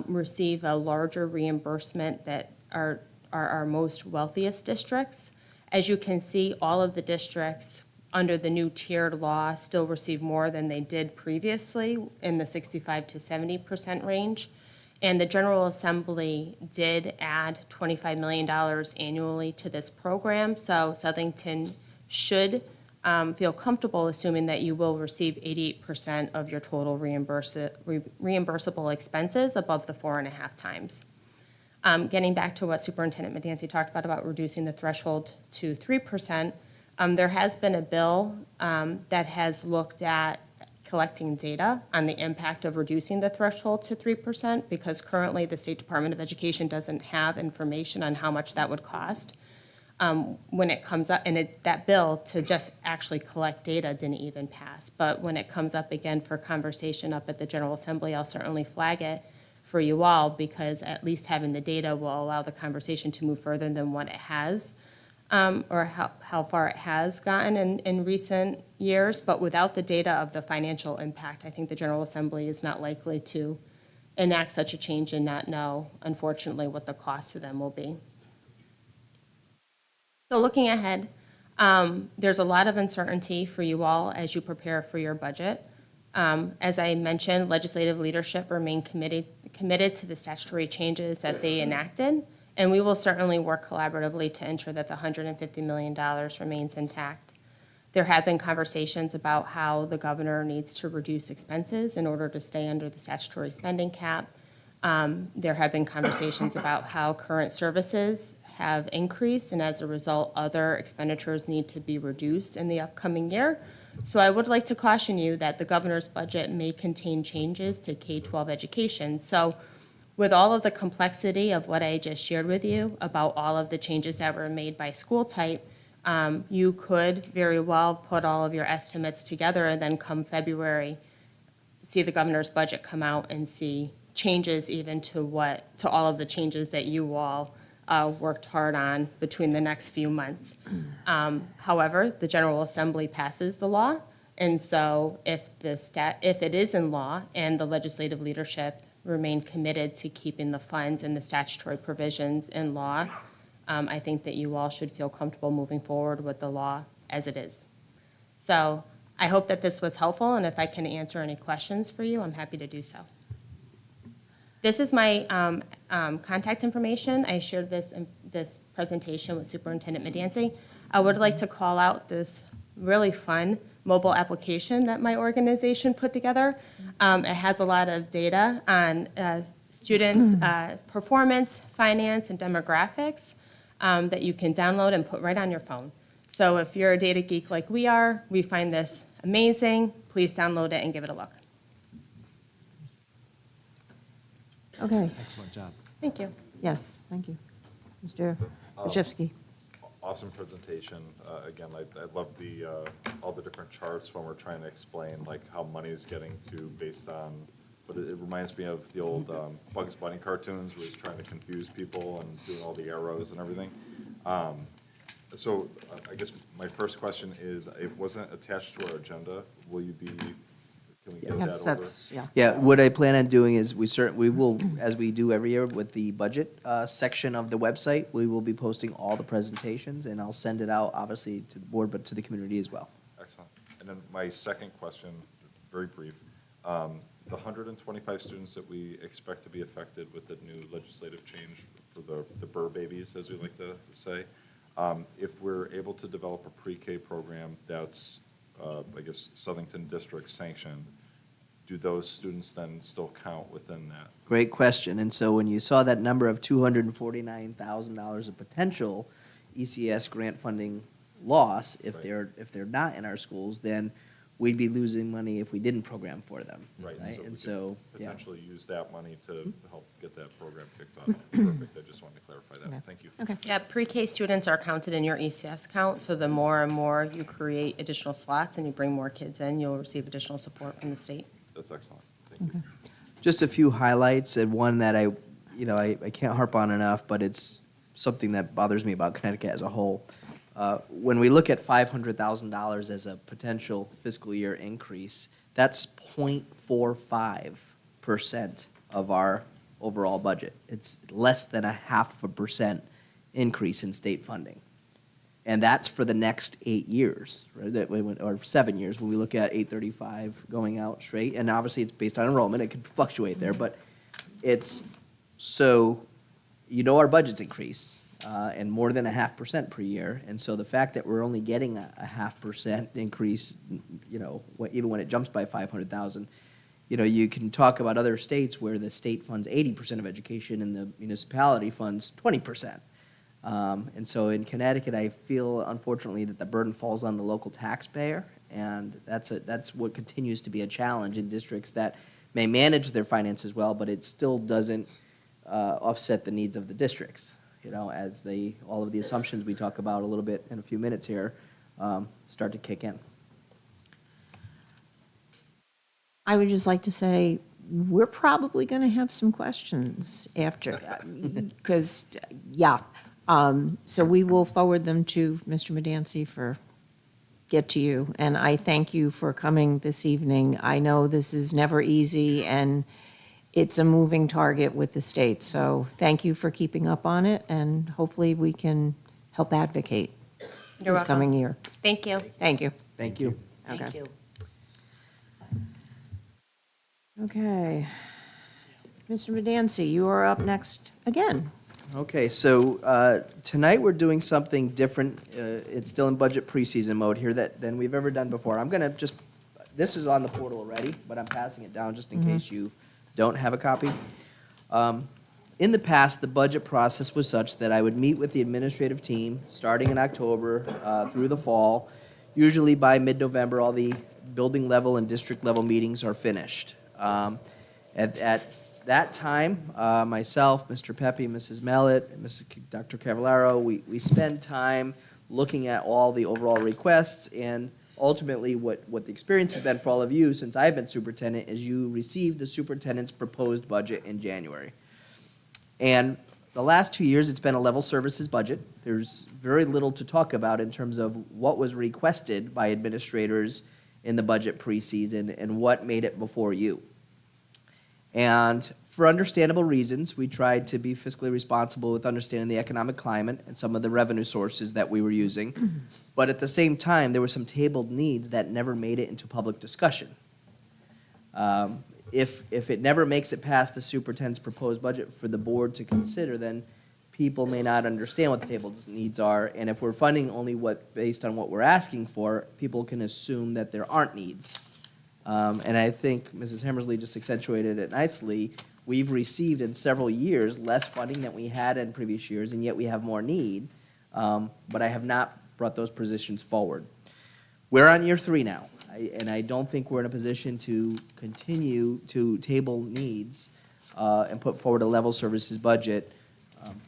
receive a larger reimbursement that are our most wealthiest districts. As you can see, all of the districts under the new tiered law still receive more than they did previously in the 65 to 70% range. And the General Assembly did add $25 million annually to this program, so Southington should feel comfortable assuming that you will receive 88% of your total reimbursable expenses above the 4.5 times. Getting back to what Superintendent Medancy talked about reducing the threshold to 3%, there has been a bill that has looked at collecting data on the impact of reducing the threshold to 3%, because currently the State Department of Education doesn't have information on how much that would cost. When it comes up, and that bill to just actually collect data didn't even pass. But when it comes up again for conversation up at the General Assembly, I'll certainly flag it for you all, because at least having the data will allow the conversation to move further than what it has, or how far it has gotten in recent years. But without the data of the financial impact, I think the General Assembly is not likely to enact such a change and not know, unfortunately, what the cost to them will be. So looking ahead, there's a lot of uncertainty for you all as you prepare for your budget. As I mentioned, legislative leadership remain committed to the statutory changes that they enacted, and we will certainly work collaboratively to ensure that the $150 million remains intact. There have been conversations about how the governor needs to reduce expenses in order to stay under the statutory spending cap. There have been conversations about how current services have increased, and as a result, other expenditures need to be reduced in the upcoming year. So I would like to caution you that the governor's budget may contain changes to K-12 education. So with all of the complexity of what I just shared with you about all of the changes that were made by school type, you could very well put all of your estimates together and then come February, see the governor's budget come out and see changes even to all of the changes that you all worked hard on between the next few months. However, the General Assembly passes the law, and so if it is in law and the legislative leadership remain committed to keeping the funds and the statutory provisions in law, I think that you all should feel comfortable moving forward with the law as it is. So I hope that this was helpful, and if I can answer any questions for you, I'm happy to do so. This is my contact information. I shared this presentation with Superintendent Medancy. I would like to call out this really fun mobile application that my organization put together. It has a lot of data on student performance, finance, and demographics that you can download and put right on your phone. So if you're a data geek like we are, we find this amazing. Please download it and give it a look. Okay, Excellent job. Thank you. yes, thank you. Mr. Wojcicki. Awesome presentation. Again, I love all the different charts when we're trying to explain like how money is getting to based on, but it reminds me of the old Bugs Bunny cartoons where he's trying to confuse people and doing all the arrows and everything. So I guess my first question is, it wasn't attached to our agenda. Will you be, can we get that over? Yeah. Yeah, what I plan on doing is we will, as we do every year with the budget section of the website, we will be posting all the presentations, and I'll send it out, obviously, to the board, but to the community as well. Excellent. And then my second question, very brief. The 125 students that we expect to be affected with the new legislative change for the Burr babies, as we like to say, if we're able to develop a pre-K program that's, I guess, Southington District sanctioned, do those students then still count within that? Great question. And so when you saw that number of $249,000 of potential ECS grant funding loss, if they're not in our schools, then we'd be losing money if we didn't program for them. Right. Right? So we And could so, yeah. potentially use that money to help get that program kicked off. Perfect. I just wanted to clarify Okay. that. Thank you. Okay, Yeah, pre-K students are counted in your ECS count, so the more and more you create additional slots and you bring more kids in, you'll receive additional support from the state. That's excellent. Thank you. Just a few highlights, and one that I can't harp on enough, but it's something that bothers me about Connecticut as a whole. When we look at $500,000 as a potential fiscal year increase, that's 0.45% of our overall budget. It's less than 0.5% increase in state funding. And that's for the next 8 years, right? Or 7 years, when we look at 835 going out straight. And obviously, it's based on enrollment. It could fluctuate there, but it's, so, our budgets increase, and more than 0.5% per year. And so the fact that we're only getting a 0.5% increase, even when it jumps by 500,000, you can talk about other states where the state funds 80% of education and the municipality funds 20%. And so in Connecticut, I feel unfortunately that the burden falls on the local taxpayer, and that's what continues to be a challenge in districts that may manage their finances well, but it still doesn't offset the needs of the districts, as all of the assumptions we talk about a little bit in a few minutes here start to kick in. I would just like to say, we're probably going to have some questions after, because, so we will forward them to Mr. Medancy get to you. And I thank you for coming this evening. I know this is never easy, and it's a moving target with the state. So thank you for keeping up on it, and hopefully we can help advocate You're this welcome. coming year. Thank you. Thank you. Thank you. Okay. Thank you. Okay. Mr. Medancy, you are up next again. Okay, so tonight we're doing something different. It's still in budget preseason mode here than we've ever done before. I'm going to this is on the portal already, but I'm passing it down just in case you don't have a copy. In the past, the budget process was such that I would meet with the administrative team starting in October through the fall. Usually by mid-November, all the building level and district level meetings are finished. At that time, myself, Mr. Pepe, Mrs. Mellett, Dr. Cavallaro, we spend time looking at all the overall requests, and ultimately what the experience has been for all of you since I've been superintendent is you received the superintendent's proposed budget in January. And the last 2 years, it's been a level services budget. There's very little to talk about in terms of what was requested by administrators in the budget preseason and what made it before you. And for understandable reasons, we tried to be fiscally responsible with understanding the economic climate and some of the revenue sources that we were using. But at the same time, there were some tabled needs that never made it into public discussion. If it never makes it past the superintendent's proposed budget for the board to consider, then people may not understand what the tabled needs are. And if we're funding only based on what we're asking for, people can assume that there aren't needs. And I think Mrs. Hammersley just accentuated it nicely. We've received in several years less funding than we had in previous years, and yet we have more need. But I have not brought those positions forward. We're on year 3 now, and I don't think we're in a position to continue to table needs and put forward a level services budget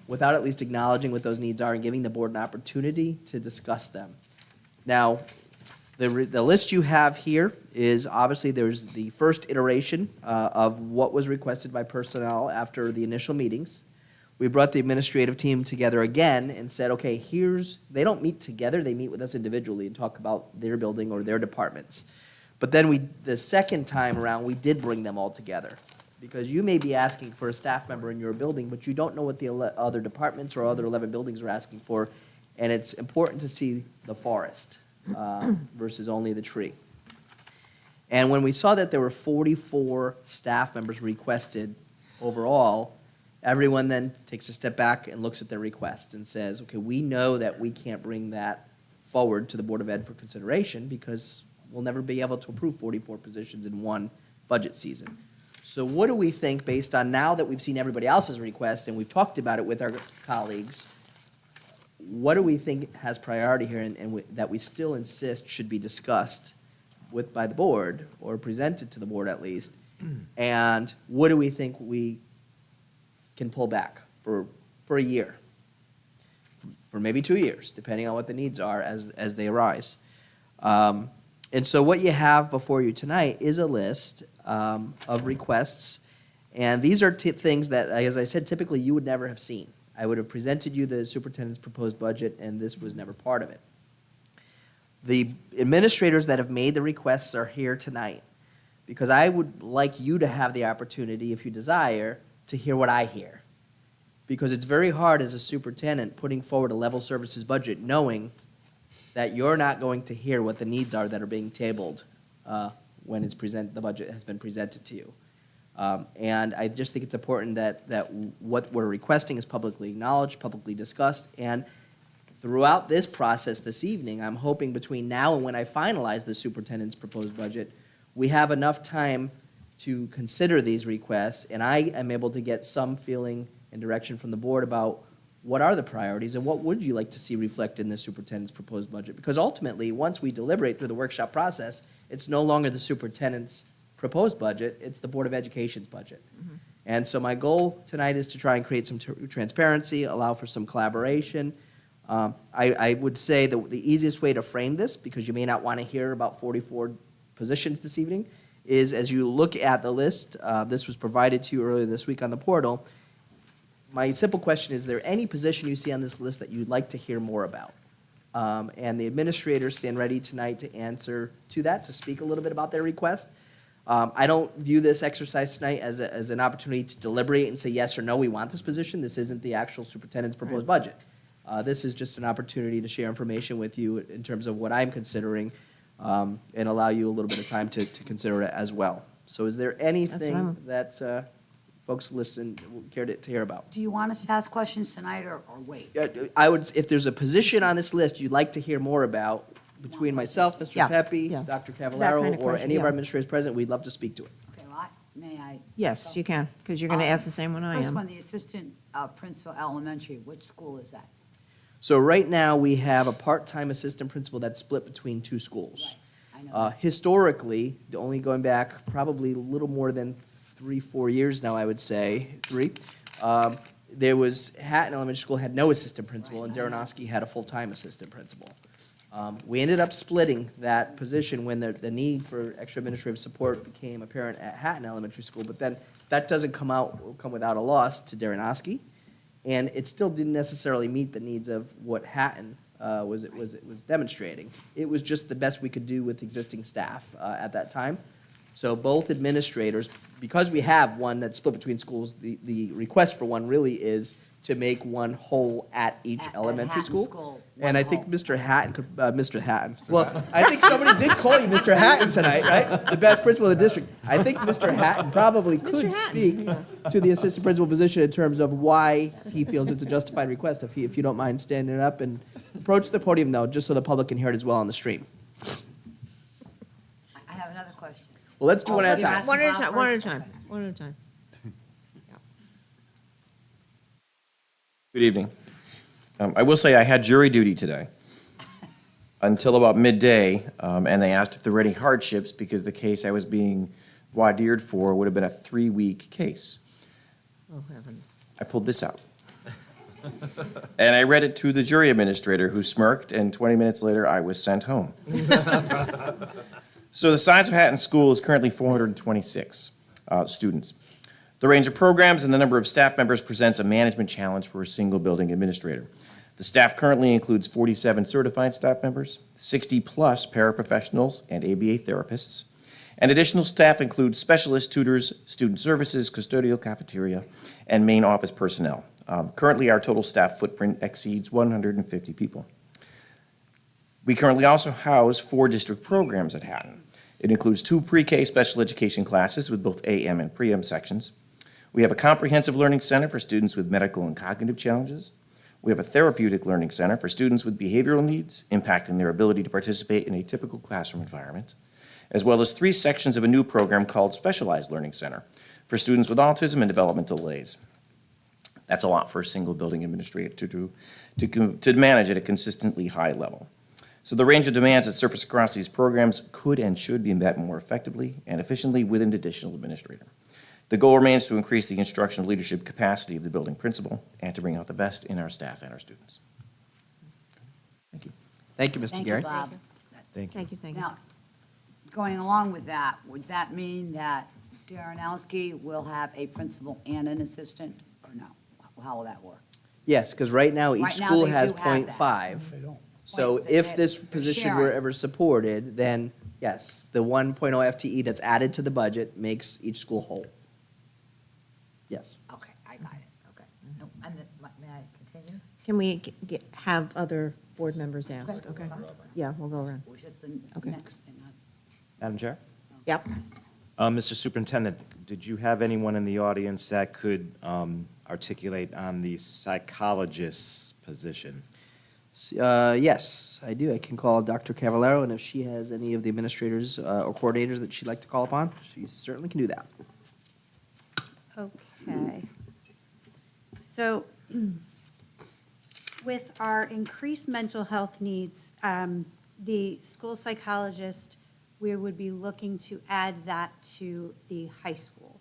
without at least acknowledging what those needs are and giving the board an opportunity to discuss them. Now, the list you have here is obviously there's the first iteration of what was requested by personnel after the initial meetings. We brought the administrative team together again and said, okay, they don't meet together, they meet with us individually and talk about their building or their departments. But then the second time around, we did bring them all together. Because you may be asking for a staff member in your building, but you don't know what the other departments or other 11 buildings are asking for. And it's important to see the forest versus only the tree. And when we saw that there were 44 staff members requested overall, everyone then takes a step back and looks at their requests and says, okay, we know that we can't bring that forward to the Board of Ed for consideration because we'll never be able to approve 44 positions in one budget season. So what do we think, based on now that we've seen everybody else's request and we've talked about it with our colleagues, what do we think has priority here and that we still insist should be discussed by the board or presented to the board at least? And what do we think we can pull back for a year, for maybe 2 years, depending on what the needs are as they arise? And so what you have before you tonight is a list of requests, and these are things that, as I said, typically you would never have seen. I would have presented you the superintendent's proposed budget, and this was never part of it. The administrators that have made the requests are here tonight because I would like you to have the opportunity, if you desire, to hear what I hear. Because it's very hard as a superintendent putting forward a level services budget knowing that you're not going to hear what the needs are that are being tabled when the budget has been presented to you. And I just think it's important that what we're requesting is publicly acknowledged, publicly discussed, and throughout this process this evening, I'm hoping between now and when I finalize the superintendent's proposed budget, we have enough time to consider these requests, and I am able to get some feeling and direction from the board about what are the priorities and what would you like to see reflected in the superintendent's proposed budget? Because ultimately, once we deliberate through the workshop process, it's no longer the superintendent's proposed budget, it's the Board of Education's budget. And so my goal tonight is to try and create some transparency, allow for some collaboration. I would say that the easiest way to frame this, because you may not want to hear about 44 positions this evening, is as you look at the list, this was provided to you earlier this week on the portal. My simple question is there any position you see on this list that you'd like to hear more about? And the administrators stand ready tonight to answer to that, to speak a little bit about their request. I don't view this exercise tonight as an opportunity to deliberate and say yes or no, we want this position. This isn't the actual superintendent's proposed budget. This is just an opportunity to share information with you in terms of what I'm considering, and allow you a little bit of time to consider it as well. So is there anything that folks care to hear about? Do you want us to ask questions tonight or wait? I would, if there's a position on this list you'd like to hear more about, between myself, Mr. Yeah, Pepe, yeah. Dr. That Cavallaro, kind of or question, any of our yeah. administrators present, we'd love to speak to it. Okay, well, may I? Yes, you can, because you're going to ask the same one I First am. one, the assistant principal elementary, which school is that? So right now, we have a part-time assistant principal that's split between two schools. I know. Historically, only going back probably a little more than 3-4 years now, I would say, 3, there was, Hatton Elementary School had no assistant principal, and Darrenowski had a full-time assistant principal. We ended up splitting that position when the need for extra administrative support became apparent at Hatton Elementary School, but then that doesn't come without a loss to Darrenowski, and it still didn't necessarily meet the needs of what Hatton was demonstrating. It was just the best we could do with existing staff at that time. So both administrators, because we have one that's split between schools, the request for one really is to make one whole at each At elementary Hatton school. School, And I one think whole. Mr. Hatton could, Mr. Hatton, well, I think somebody did call you Mr. Hatton tonight, right? The best principal in the district. I think Mr. Hatton probably could speak to the assistant principal position in terms of why he feels it's a justified request, if you don't mind standing up and approach the podium though, just so the public can hear it as well on the stream. I have another question. Well, let's do one at a you're time. asking One at a Bob time, first? one at a time, one at a time. Good evening. I will say I had jury duty today until about midday, and they asked if there were any hardships because the case I was being voir dired for would have been a 3-week case. Oh, heavens. I pulled this out. And I read it to the jury administrator, who smirked, and 20 minutes later, I was sent home. So the size of Hatton School is currently 426 students. The range of programs and the number of staff members presents a management challenge for a single building administrator. The staff currently includes 47 certified staff members, 60-plus paraprofessionals and ABA therapists, and additional staff includes specialist tutors, student services, custodial cafeteria, and main office personnel. Currently, our total staff footprint exceeds 150 people. We currently also house 4 district programs at Hatton. It includes 2 pre-K special education classes with both AM and pre-M sections. We have a comprehensive learning center for students with medical and cognitive challenges. We have a therapeutic learning center for students with behavioral needs, impacting their ability to participate in a typical classroom environment, as well as 3 sections of a new program called Specialized Learning Center for students with autism and developmental delays. That's a lot for a single building administrator to manage at a consistently high level. So the range of demands that surface across these programs could and should be met more effectively and efficiently with an additional administrator. The goal remains to increase the instructional leadership capacity of the building principal and to bring out the best in our staff and our students. Thank you. Thank you, Mr. Thank Gary. you, Bob. Thank you. Thank you, thank you. Now, going along with that, would that mean that Darrenowski will have a principal and an assistant, or no? How will that work? Yes, because right now, each Right now, school they has do have that. .5. So Point- if this they're position were sharing. ever supported, then yes, the 1.0 FTE that's added to the budget makes each school whole. Yes. Okay, I got it, okay. No, and then, may I continue? Can we have other board members ask, okay? Yeah, we'll go around. Or just the Okay. next thing? Madam Chair? Yep. Mr. Superintendent, did you have anyone in the audience that could articulate on the psychologist's position? Yes, I do. I can call Dr. Cavallaro, and if she has any of the administrators or coordinators that she'd like to call upon, she certainly can do that. Okay. So with our increased mental health needs, the school psychologist, we would be looking to add that to the high school.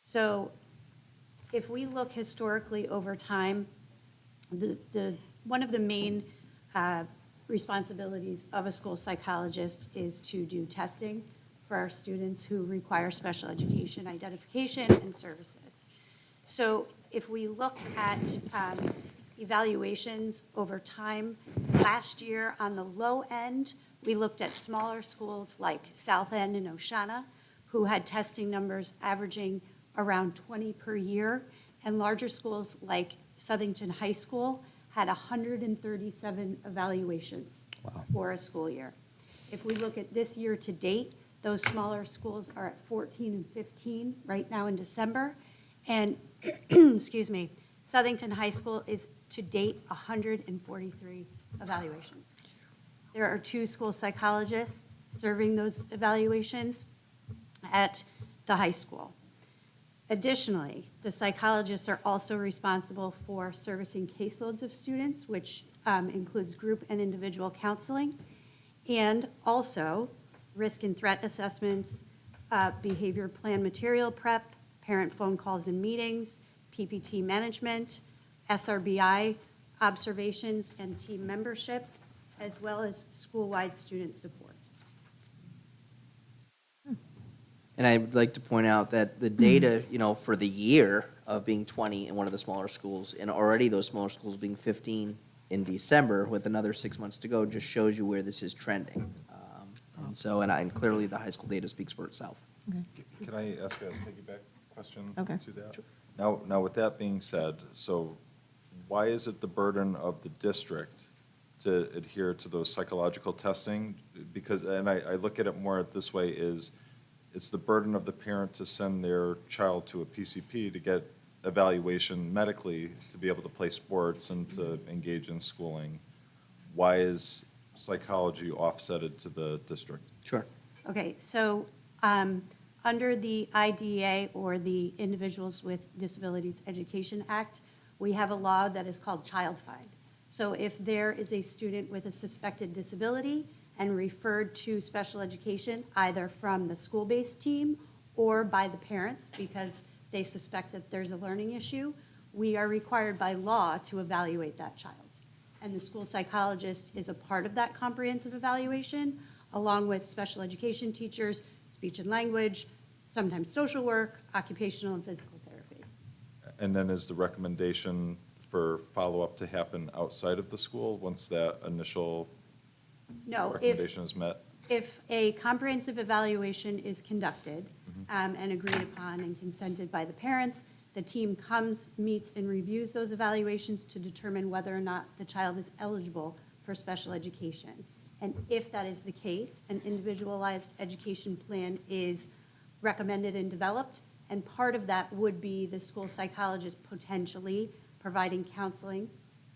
So if we look historically over time, one of the main responsibilities of a school psychologist is to do testing for our students who require special education identification and services. So if we look at evaluations over time, last year on the low end, we looked at smaller schools like South End and Oshana, who had testing numbers averaging around 20 per year, and larger schools like Southington High School had 137 evaluations for a school year. If we look at this year to date, those smaller schools are at 14 and 15 right now in December. And, excuse me, Southington High School is to date 143 evaluations. There are 2 school psychologists serving those evaluations at the high school. Additionally, the psychologists are also responsible for servicing caseloads of students, which includes group and individual counseling, and also risk and threat assessments, behavior plan material prep, parent phone calls and meetings, PPT management, SRBI observations and team membership, as well as school-wide student support. And I would like to point out that the data, for the year of being 20 in one of the smaller schools, and already those smaller schools being 15 in December with another 6 months to go, just shows you where this is trending. And clearly the high school data speaks for itself. Can I ask a piggyback question Okay. to that? Now, with that being said, so why is it the burden of the district to adhere to those psychological testing? Because, and I look at it more this way, is it's the burden of the parent to send their child to a PCP to get evaluation medically to be able to play sports and to engage in schooling. Why is psychology offsetted to the district? Sure. Okay, so under the IDEA, or the Individuals with Disabilities Education Act, we have a law that is called Child Find. So if there is a student with a suspected disability and referred to special education, either from the school-based team or by the parents because they suspect that there's a learning issue, we are required by law to evaluate that child. And the school psychologist is a part of that comprehensive evaluation, along with special education teachers, speech and language, sometimes social work, occupational and physical therapy. And then is the recommendation for follow-up to happen outside of the school once that initial No, recommendation is met? if a comprehensive evaluation is conducted and agreed upon and consented by the parents, the team comes, meets, and reviews those evaluations to determine whether or not the child is eligible for special education. And if that is the case, an individualized education plan is recommended and developed, and part of that would be the school psychologist potentially providing counseling.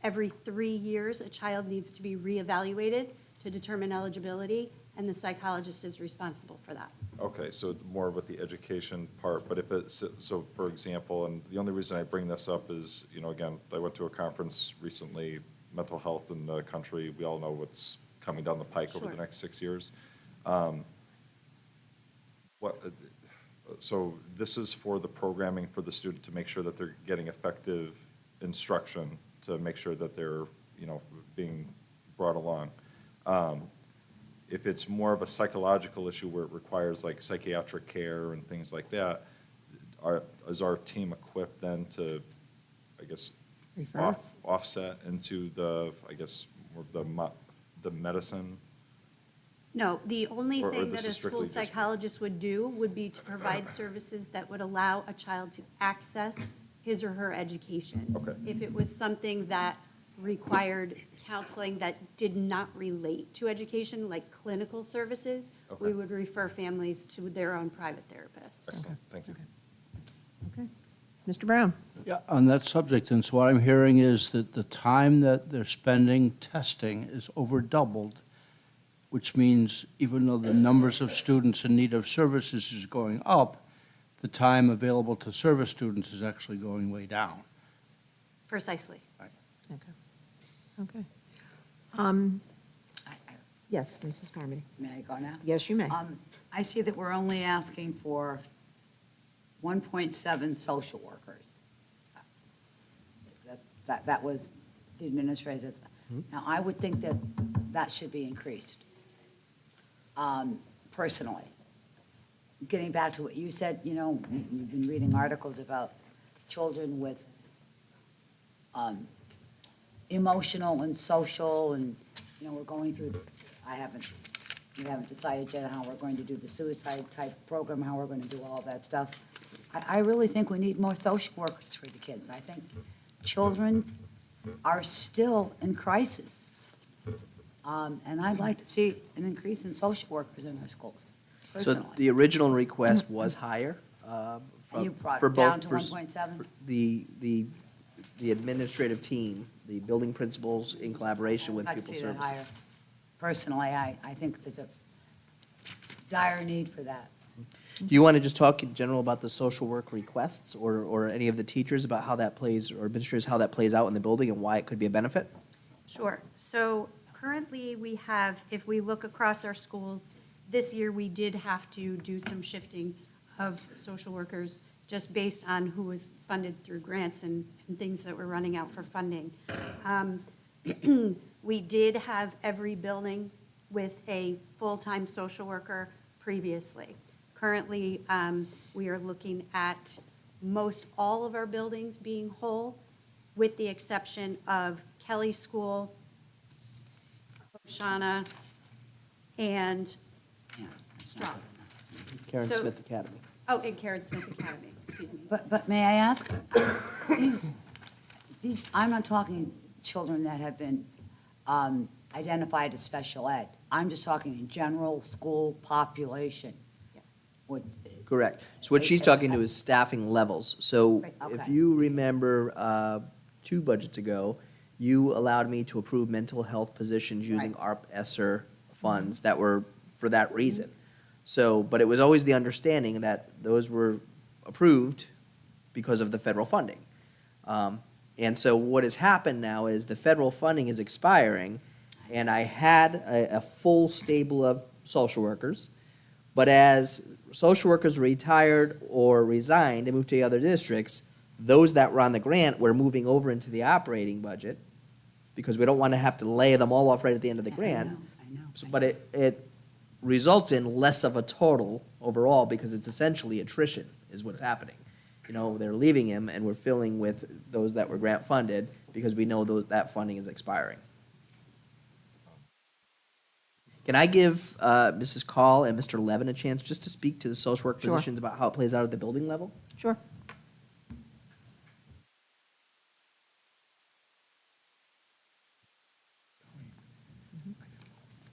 Every 3 years, a child needs to be reevaluated to determine eligibility, and the psychologist is responsible for that. Okay, so more with the education part, but if it's, so for example, and the only reason I bring this up is, again, I went to a conference recently, mental health in the country, we all know what's coming down the pike over the Sure. next 6 years. So this is for the programming for the student to make sure that they're getting effective instruction, to make sure that they're, being brought along. If it's more of a psychological issue where it requires like psychiatric care and things like that, is our team equipped then to, I guess, Refer. offset into the, I guess, more of the medicine? No, the only Or thing this that a is strictly school just- psychologist would do would be to provide services that would allow a child to access his or her education. Okay. If it was something that required counseling that did not relate to education, like clinical services, we Okay. would refer families to their own private therapists. Excellent, thank you. Okay. Mr. Brown? Yeah, on that subject, and so what I'm hearing is that the time that they're spending testing is over doubled, which means even though the numbers of students in need of services is going up, the time available to service students is actually going way down. Precisely. Okay. Yes, Mrs. Carmody. May I go now? Yes, you may. I see that we're only asking for 1.7 social workers. That was the administrator's. Now, I would think that that should be increased, personally. Getting back to what you said, you know, you've been reading articles about children with emotional and social, and, you know, we're going through, we haven't decided yet how we're going to do the suicide type program, how we're going to do all of that stuff. I really think we need more social workers for the kids. I think children are still in crisis. And I'd like to see an increase in social workers in our schools, So personally. the original request was higher. And you brought for it down both- to for 1.7? The administrative team, the building principals in collaboration with I'd pupil see that services. higher. Personally, I think there's a dire need for that. Do you want to just talk in general about the social work requests or any of the teachers about how that plays, or administrators, how that plays out in the building and why it could be a benefit? Sure. So currently, we have, if we look across our schools, this year, we did have to do some shifting of social workers just based on who was funded through grants and things that were running out for funding. We did have every building with a full-time social worker previously. Currently, we are looking at most all of our buildings being whole, with the exception of Kelly School, Oshana, and Strong. Karen So- Smith Academy. Oh, and Karen Smith Academy, excuse me. But may I ask, these, I'm not talking children that have been identified as special ed. I'm just talking in general school population. Yes. Would, Correct. So what she's talking to is staffing levels. So Right, if okay. you remember, 2 budgets ago, you allowed me to approve mental health positions using ARP ESSER funds that were for that reason. So, but it was always the understanding that those were approved because of the federal funding. And so what has happened now is the federal funding is expiring, and I had a full stable of social workers, but as social workers retired or resigned and moved to other districts, those that were on the grant were moving over into the operating budget, because we don't want to have to lay them all off right at the end of the grant. I know. So, but it results in less of a total overall, because it's essentially attrition is what's happening. You know, they're leaving him, and we're filling with those that were grant funded, because we know that funding is expiring. Can I give Mrs. Call and Mr. Levin a chance just to speak to the social work Sure. positions about how it plays out at the building level? Sure.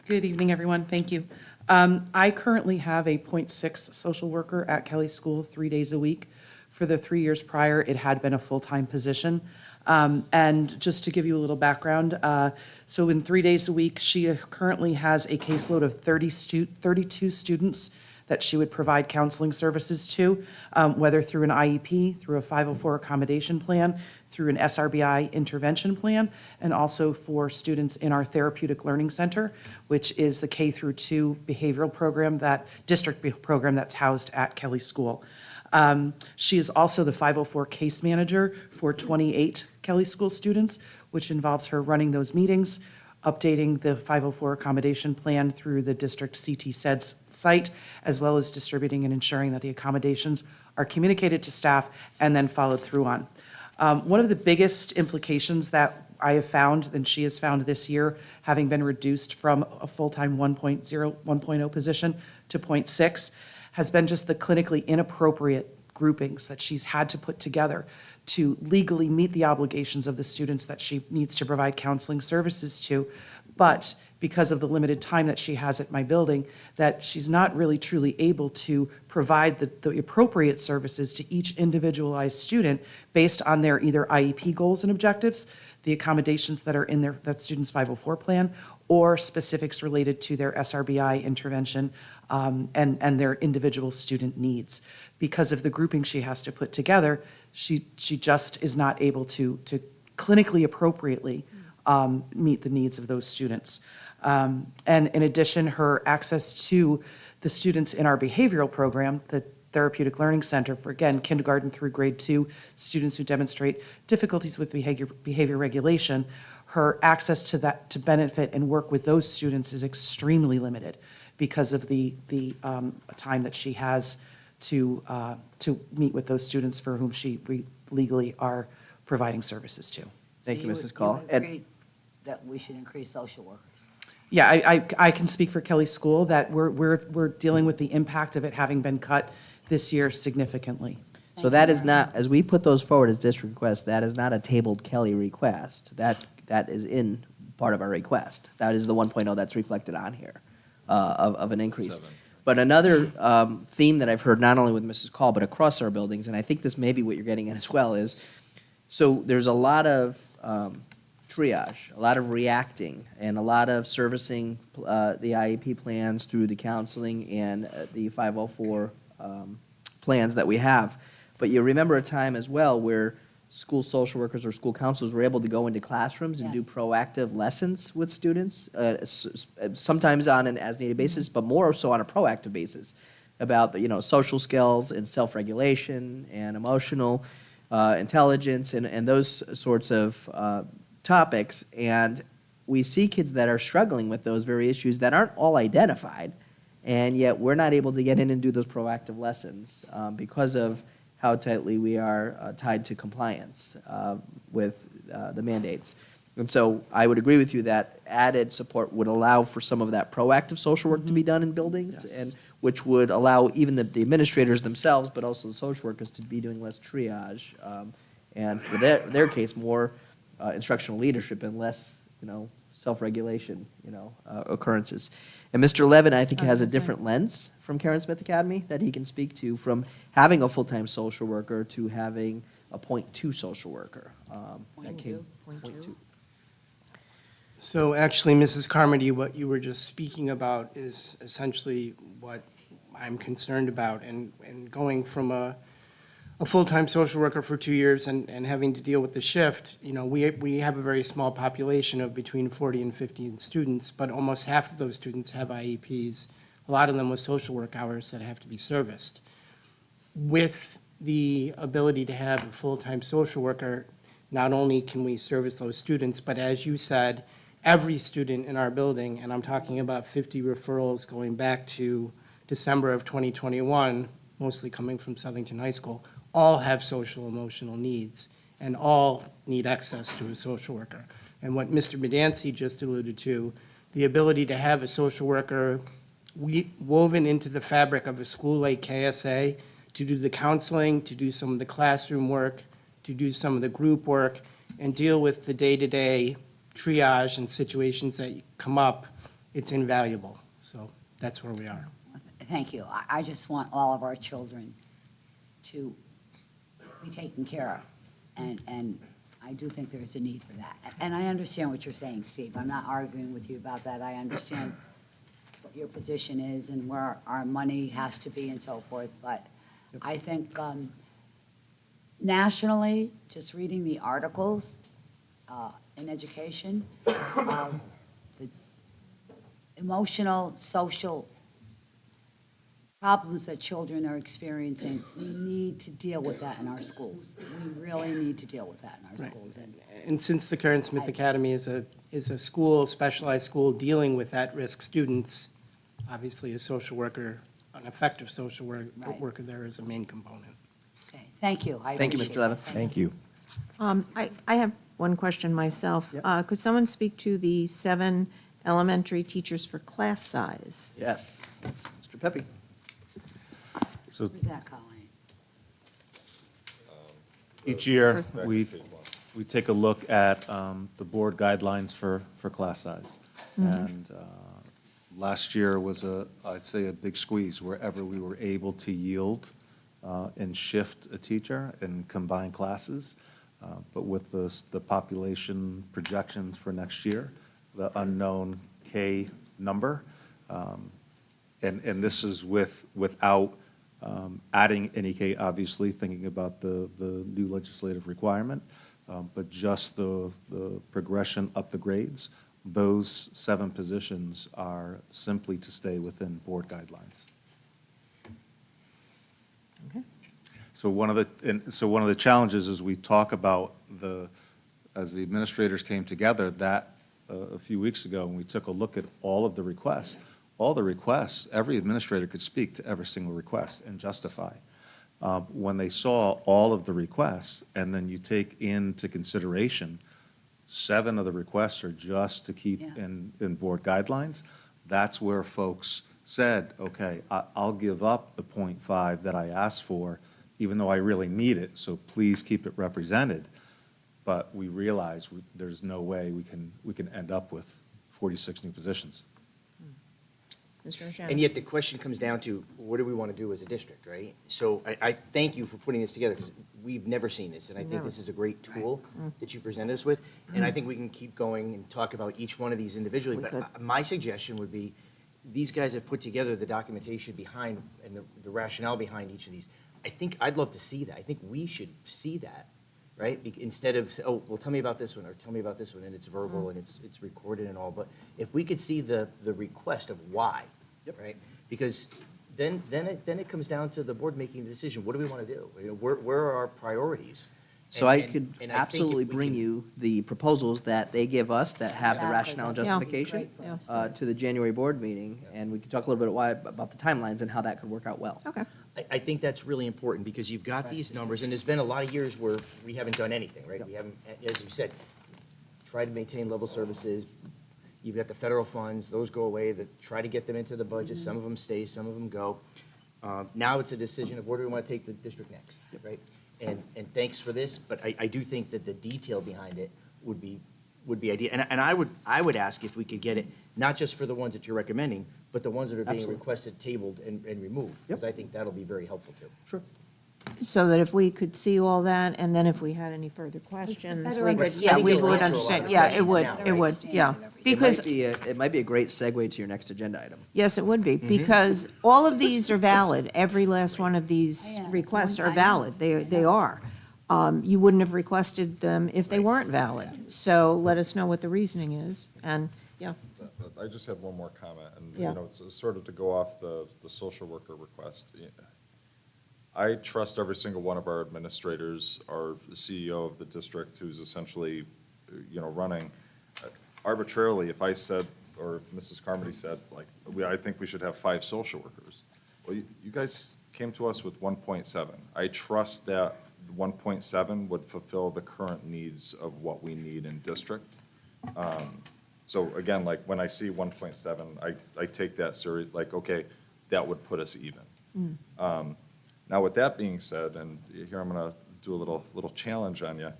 Good evening, everyone. Thank you. I currently have a .6 social worker at Kelly School 3 days a week. For the 3 years prior, it had been a full-time position. And just to give you a little background, so in 3 days a week, she currently has a caseload of 32 students that she would provide counseling services to, whether through an IEP, through a 504 accommodation plan, through an SRBI intervention plan, and also for students in our Therapeutic Learning Center, which is the K through 2 behavioral program, district program that's housed at Kelly School. She is also the 504 case manager for 28 Kelly School students, which involves her running those meetings, updating the 504 accommodation plan through the district CT SEDS site, as well as distributing and ensuring that the accommodations are communicated to staff and then followed through on. One of the biggest implications that I have found, and she has found this year, having been reduced from a full-time 1.0 position to .6, has been just the clinically inappropriate groupings that she's had to put together to legally meet the obligations of the students that she needs to provide counseling services to. But because of the limited time that she has at my building, that she's not really truly able to provide the appropriate services to each individualized student based on their either IEP goals and objectives, the accommodations that are in that student's 504 plan, or specifics related to their SRBI intervention and their individual student needs. Because of the grouping she has to put together, she just is not able to clinically appropriately meet the needs of those students. And in addition, her access to the students in our behavioral program, the Therapeutic Learning Center for, again, kindergarten through grade 2, students who demonstrate difficulties with behavior regulation, her access to that, to benefit and work with those students is extremely limited because of the time that she has to meet with those students for whom we legally are providing services to. Thank you, So Mrs. Call. You would agree that we should increase social workers? Yeah, I can speak for Kelly School that we're dealing with the impact of it having been cut this year significantly. So that is not, as we put those forward as district requests, that is not a tabled Kelly request. That is in part of our request. That is the 1.0 that's reflected on here of an increase. But another theme that I've heard not only with Mrs. Call, but across our buildings, and I think this may be what you're getting at as well, is so there's a lot of triage, a lot of reacting, and a lot of servicing the IEP plans through the counseling and the 504 plans that we have. But you remember a time as well where school social workers or school counselors were able to go into classrooms and do Yes. proactive lessons with students, sometimes on an as-needed basis, but more so on a proactive basis about the, social skills and self-regulation and emotional intelligence and those sorts of topics. And we see kids that are struggling with those very issues that aren't all identified, and yet we're not able to get in and do those proactive lessons because of how tightly we are tied to compliance with the mandates. And so I would agree with you that added support would allow for some of that proactive social work to be done in buildings, and which would allow even the administrators themselves, but also the social workers, to be doing less triage, and for their case, more instructional leadership and less, self-regulation, occurrences. And Mr. Levin, I think, has a different lens from Karen Smith Academy that he can speak to, from having a full-time social worker to having a .2 social worker. That came- point two. So actually, Mrs. Carmody, what you were just speaking about is essentially what I'm concerned about. And going from a full-time social worker for 2 years and having to deal with the shift, we have a very small population of between 40 and 50 students, but almost half of those students have IEPs, a lot of them with social work hours that have to be serviced. With the ability to have a full-time social worker, not only can we service those students, but as you said, every student in our building, and I'm talking about 50 referrals going back to December of 2021, mostly coming from Southington High School, all have social emotional needs and all need access to a social worker. And what Mr. Bedancy just alluded to, the ability to have a social worker woven into the fabric of a school like KSA to do the counseling, to do some of the classroom work, to do some of the group work, and deal with the day-to-day triage and situations that come up, it's invaluable. So that's where we are. Thank you. I just want all of our children to be taken care of, and I do think there's a need for that. And I understand what you're saying, Steve. I'm not arguing with you about that. I understand what your position is and where our money has to be and so forth, but I think nationally, just reading the articles in education, the emotional, social problems that children are experiencing, we need to deal with that in our schools. We really need to deal with that in our Right. schools. And since the Karen Smith Academy is a school, specialized school dealing with at-risk students, obviously a social worker, an effective social worker there is a main component. Okay, thank you. I Thank you, appreciate Mr. Levin. it. Thank you. I have one question myself. Could someone speak to the 7 elementary teachers for class size? Yes. Mr. Pepe. So Where's that, Colleen? each year, we take a look at the board guidelines for class size. And last year was I'd say a big squeeze wherever we were able to yield and shift a teacher and combine classes. But with the population projections for next year, the unknown K number, and this is without adding any K, obviously, thinking about the new legislative requirement, but just the progression up the grades, those 7 positions are simply to stay within board guidelines. Okay. So one of the challenges is we talk about as the administrators came together, that a few weeks ago, and we took a look at all of the requests, every administrator could speak to every single request and justify. When they saw all of the requests, and then you take into consideration 7 of the requests are just to keep in board guidelines, that's where folks said, okay, I'll give up the 0.5 that I asked for, even though I really need it, so please keep it represented. But we realize there's no way we can end up with 46 new positions. Mr. O'Shannon? And yet the question comes down to, what do we want to do as a district, right? So I thank you for putting this together, because we've never seen this, and I think Never. this is a great tool that you presented us with. And I think we can keep going and talk about each one of these individually. We But could. my suggestion would be, these guys have put together the documentation behind and the rationale behind each of these. I think, I'd love to see that. I think we should see that, right? Instead of, oh, well, tell me about this one, or tell me about this one, and it's verbal and it's recorded and all. But if we could see the request of why, right? Because then it comes down to the board making the decision. What do we want to do? You know, where are our priorities? So And- I and- could and I think absolutely if we bring can- you the proposals that they give us that have the Exactly. rationale and That'd be justification great for us. to the January board meeting, and we could talk a little bit about the timelines and how that could work out well. Okay. I think that's really important, because you've got these numbers, and there's been a lot of years where we haven't done anything, right? We haven't, as you said, tried to maintain level services. You've got the federal funds, those go away, try to get them into the budget. Some of them stay, some of them go. Now it's a decision of where do we want to take the district next, right? And thanks for this, but I do think that the detail behind it would be ideal. And I would ask if we could get it, not just for the ones that you're recommending, but the ones that are being Absolutely. requested, tabled, and removed. Because I think that'll be very helpful too. Sure. So that if we could see all that, and then if we had any further questions, better we would, understand. yeah, I think we it'll would answer a lot of understand, yeah, it questions would, now, it right? would, yeah. It Because, might be a great segue to your next agenda item. yes, it would be, because all of these are valid. Every last one of these Yeah, it's requests one- are I know. valid. They are. You wouldn't have requested them if they weren't valid. So let us know what the reasoning is, and, yeah. I just have one more comment, and, Yeah. you know, it's sort of to go off the social worker request. I trust every single one of our administrators, our CEO of the district, who's essentially, you know, running. Arbitrarily, if I said, or if Mrs. Carmody said, like, I think we should have 5 social workers. Well, you guys came to us with 1.7. I trust that 1.7 would fulfill the current needs of what we need in district. So again, like, when I see 1.7, I take that serious, like, okay, that would put us even. Now, with that being said, and here I'm gonna do a little challenge on you.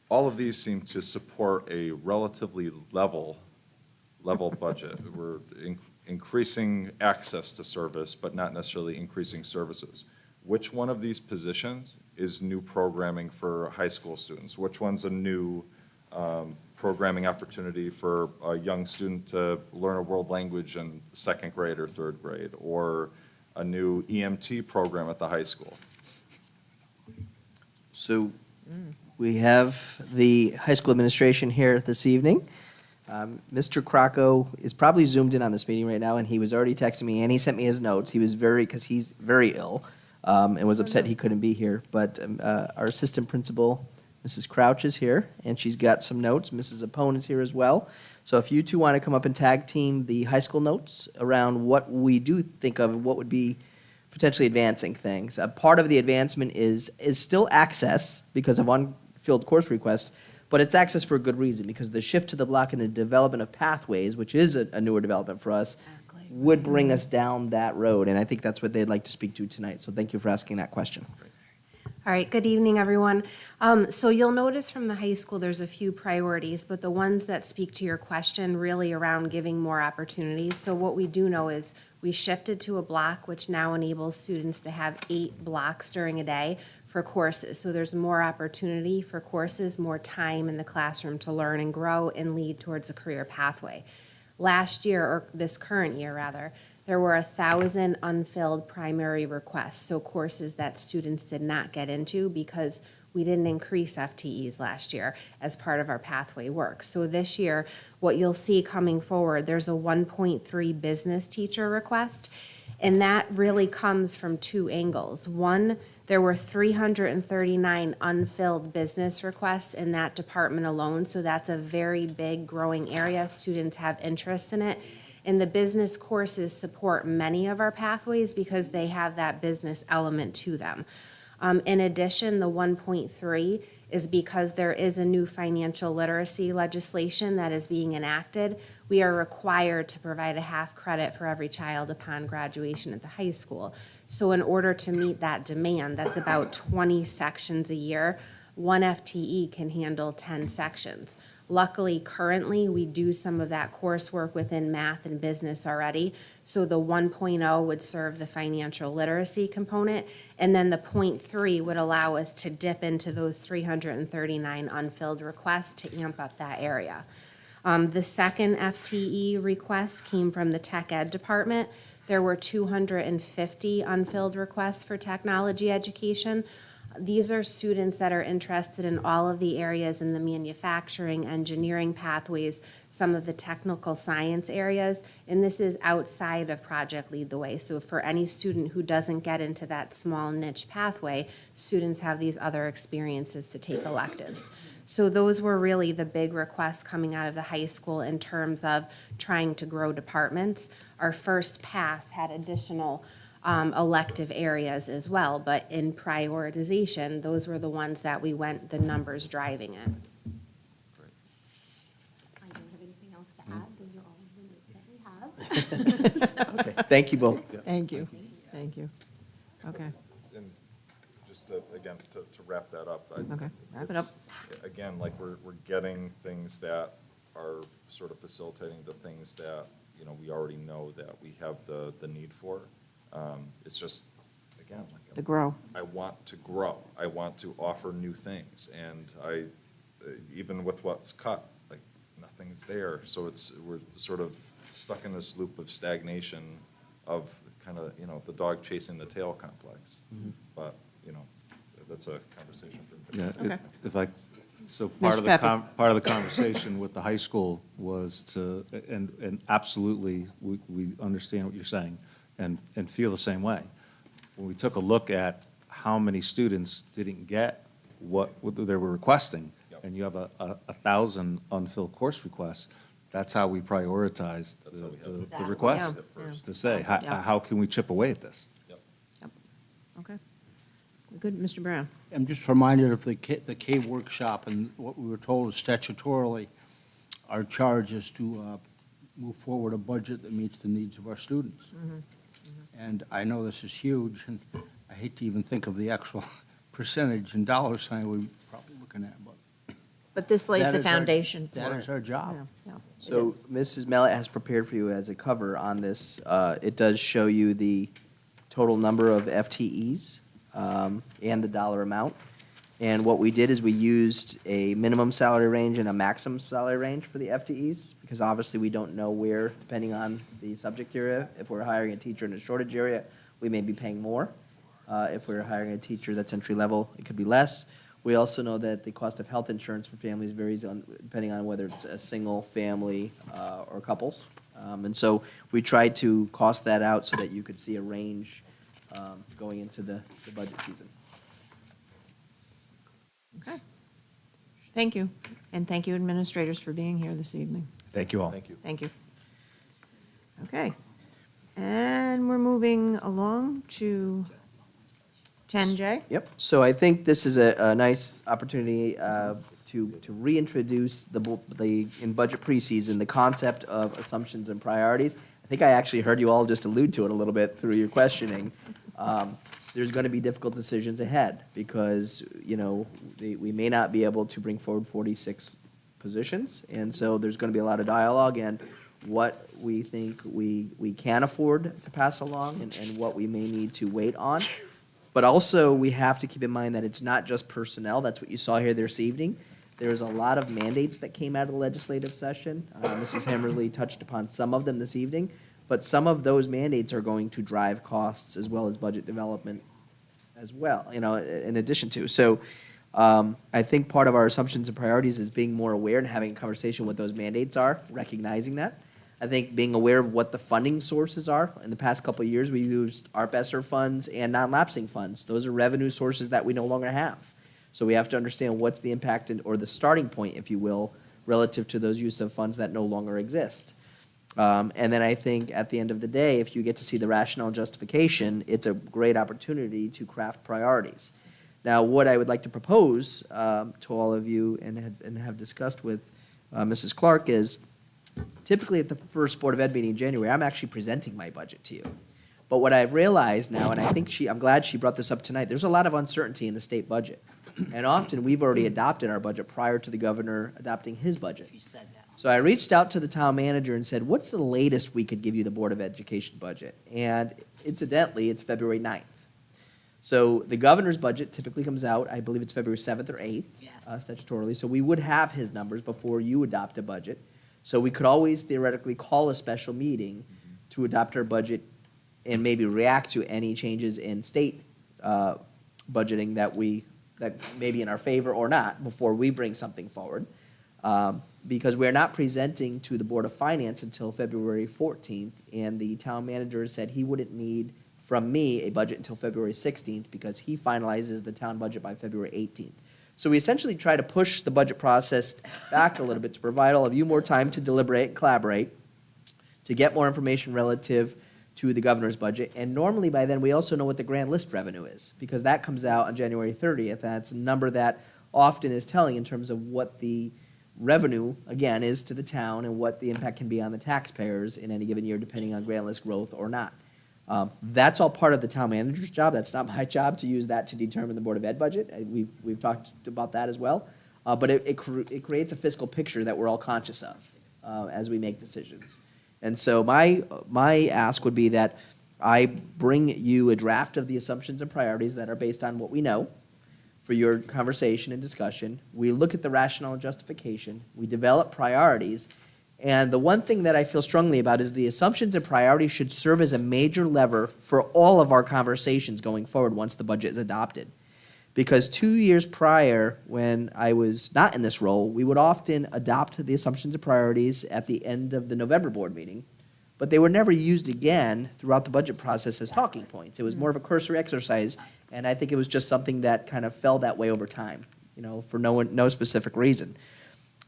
All of these seem to support a relatively level budget. We're increasing access to service, but not necessarily increasing services. Which one of these positions is new programming for high school students? Which one's a new programming opportunity for a young student to learn a world language in 2nd grade or 3rd grade? Or a new EMT program at the high school? So we have the high school administration here this evening. Mr. Crocco is probably zoomed in on this meeting right now, and he was already texting me, and he sent me his notes. He was because he's very ill, and was upset he couldn't be here. But our assistant principal, Mrs. Crouch, is here, and she's got some notes. Mrs. Apone is here as well. So if you two want to come up and tag team the high school notes around what we do think of, what would be potentially advancing things. Part of the advancement is still access because of unfilled course requests, but it's access for a good reason, because the shift to the block and the development of pathways, which is a newer development for us, would bring us down that road. And I think that's what they'd like to speak to tonight. So thank you for asking that question. All right, good evening, everyone. So you'll notice from the high school, there's a few priorities, but the ones that speak to your question really around giving more opportunities. So what we do know is we shifted to a block, which now enables students to have 8 blocks during a day for courses. So there's more opportunity for courses, more time in the classroom to learn and grow and lead towards a career pathway. Last year, or this current year rather, there were 1,000 unfilled primary requests, so courses that students did not get into because we didn't increase FTEs last year as part of our pathway work. So this year, what you'll see coming forward, there's a 1.3 business teacher request, and that really comes from 2 angles. One, there were 339 unfilled business requests in that department alone, so that's a very big growing area. Students have interest in it. And the business courses support many of our pathways because they have that business element to them. In addition, the 1.3 is because there is a new financial literacy legislation that is being enacted. We are required to provide a half credit for every child upon graduation at the high school. So in order to meet that demand, that's about 20 sections a year. 1 FTE can handle 10 sections. Luckily, currently, we do some of that coursework within math and business already. So the 1.0 would serve the financial literacy component, and then the 0.3 would allow us to dip into those 339 unfilled requests to amp up that area. The second FTE request came from the tech ed department. There were 250 unfilled requests for technology education. These are students that are interested in all of the areas in the manufacturing, engineering pathways, some of the technical science areas, and this is outside of Project Lead the Way. So for any student who doesn't get into that small niche pathway, students have these other experiences to take electives. So those were really the big requests coming out of the high school in terms of trying to grow departments. Our first pass had additional elective areas as well, but in prioritization, those were the ones that we went, the numbers driving it. I don't have anything else to add. Those are all of the notes that we have. Okay, thank you both. Thank you. Thank you. Okay. And just to, again, to wrap that up. Okay, wrap it up. Again, like we're getting things that are sort of facilitating the things that, you know, we already know that we have the need for. It's just, again, like. The grow. I want to grow. I want to offer new things. And even with what's cut, like, nothing's there. So we're sort of stuck in this loop of stagnation of kind of, you know, the dog chasing the tail complex. But, you know, that's a conversation for. Yeah, Okay. if I, so Mr. Pepe. part of the conversation with the high school was to, and absolutely, we understand what you're saying and feel the same way. When we took a look at how many students didn't get what they were requesting, Yep. and you have a 1,000 unfilled course requests, that's how we prioritized That's how we have it. the request, Yeah. First. to say, Yeah. how can we chip away at this? Yep. Okay. Good, Mr. Brown. I'm just reminded of the CAVE workshop, and what we were told is statutorily, our charge is to move forward a budget that meets the needs of our students. And I know this is huge, and I hate to even think of the actual percentage and dollar sign we're probably looking at, but But this lays that the is our- foundation for that it. is our job. Yeah, yeah, it So is. Mrs. Mallet has prepared for you as a cover on this. It does show you the total number of FTEs and the dollar amount. And what we did is we used a minimum salary range and a maximum salary range for the FTEs, because obviously we don't know where, depending on the subject area. If we're hiring a teacher in a shortage area, we may be paying more. If we're hiring a teacher that's entry level, it could be less. We also know that the cost of health insurance for families varies depending on whether it's a single family or couples. And so we tried to cost that out so that you could see a range going into the budget season. Okay. Thank you. And thank you, administrators, for being here this evening. Thank you all. Thank you. Thank you. Okay. And we're moving along to 10J. Yep. So I think this is a nice opportunity to reintroduce in budget preseason, the concept of assumptions and priorities. I think I actually heard you all just allude to it a little bit through your questioning. there's going to be difficult decisions ahead because, you know, we may not be able to bring forward 46 positions. And so there's going to be a lot of dialogue and what we think we can afford to pass along and what we may need to wait on. But also, we have to keep in mind that it's not just personnel. That's what you saw here this evening. There's a lot of mandates that came out of the legislative session. Mrs. Hammersley touched upon some of them this evening, but some of those mandates are going to drive costs as well as budget development as well, you know, in addition to. So I think part of our assumptions and priorities is being more aware and having a conversation what those mandates are, recognizing that. I think being aware of what the funding sources are. In the past couple of years, we used ARP ESSER funds and non-lapsing funds. Those are revenue sources that we no longer have. So we have to understand what's the impact or the starting point, if you will, relative to those use of funds that no longer exist. And then I think at the end of the day, if you get to see the rationale and justification, it's a great opportunity to craft priorities. Now, what I would like to propose to all of you and have discussed with Mrs. Clark is, typically at the first Board of Ed meeting in January, I'm actually presenting my budget to you. But what I've realized now, and I think I'm glad she brought this up tonight, there's a lot of uncertainty in the state budget. And often, we've already adopted our budget prior to the governor adopting his budget. So I reached out to the town manager and said, what's the latest we could give you the Board of Education budget? And incidentally, it's February 9th. So the governor's budget typically comes out, I believe it's February 7th or 8th, statutorily. So we would have his numbers before you adopt a budget. So we could always theoretically call a special meeting to adopt our budget and maybe react to any changes in state budgeting that may be in our favor or not before we bring something forward. Because we're not presenting to the Board of Finance until February 14th, and the town manager said he wouldn't need from me a budget until February 16th because he finalizes the town budget by February 18th. So we essentially try to push the budget process back a little bit to provide all of you more time to deliberate and collaborate, to get more information relative to the governor's budget. And normally by then, we also know what the grand list revenue is, because that comes out on January 30th. That's a number that often is telling in terms of what the revenue, again, is to the town and what the impact can be on the taxpayers in any given year, depending on grand list growth or not. That's all part of the town manager's job. That's not my job to use that to determine the Board of Ed budget. We've talked about that as well. But it creates a fiscal picture that we're all conscious of as we make decisions. And so my ask would be that I bring you a draft of the assumptions and priorities that are based on what we know for your conversation and discussion. We look at the rationale and justification. We develop priorities. And the one thing that I feel strongly about is the assumptions and priorities should serve as a major lever for all of our conversations going forward once the budget is adopted. Because 2 years prior, when I was not in this role, we would often adopt the assumptions and priorities at the end of the November board meeting, but they were never used again throughout the budget process as talking points. It was more of a cursory exercise, and I think it was just something that kind of fell that way over time, for no specific reason.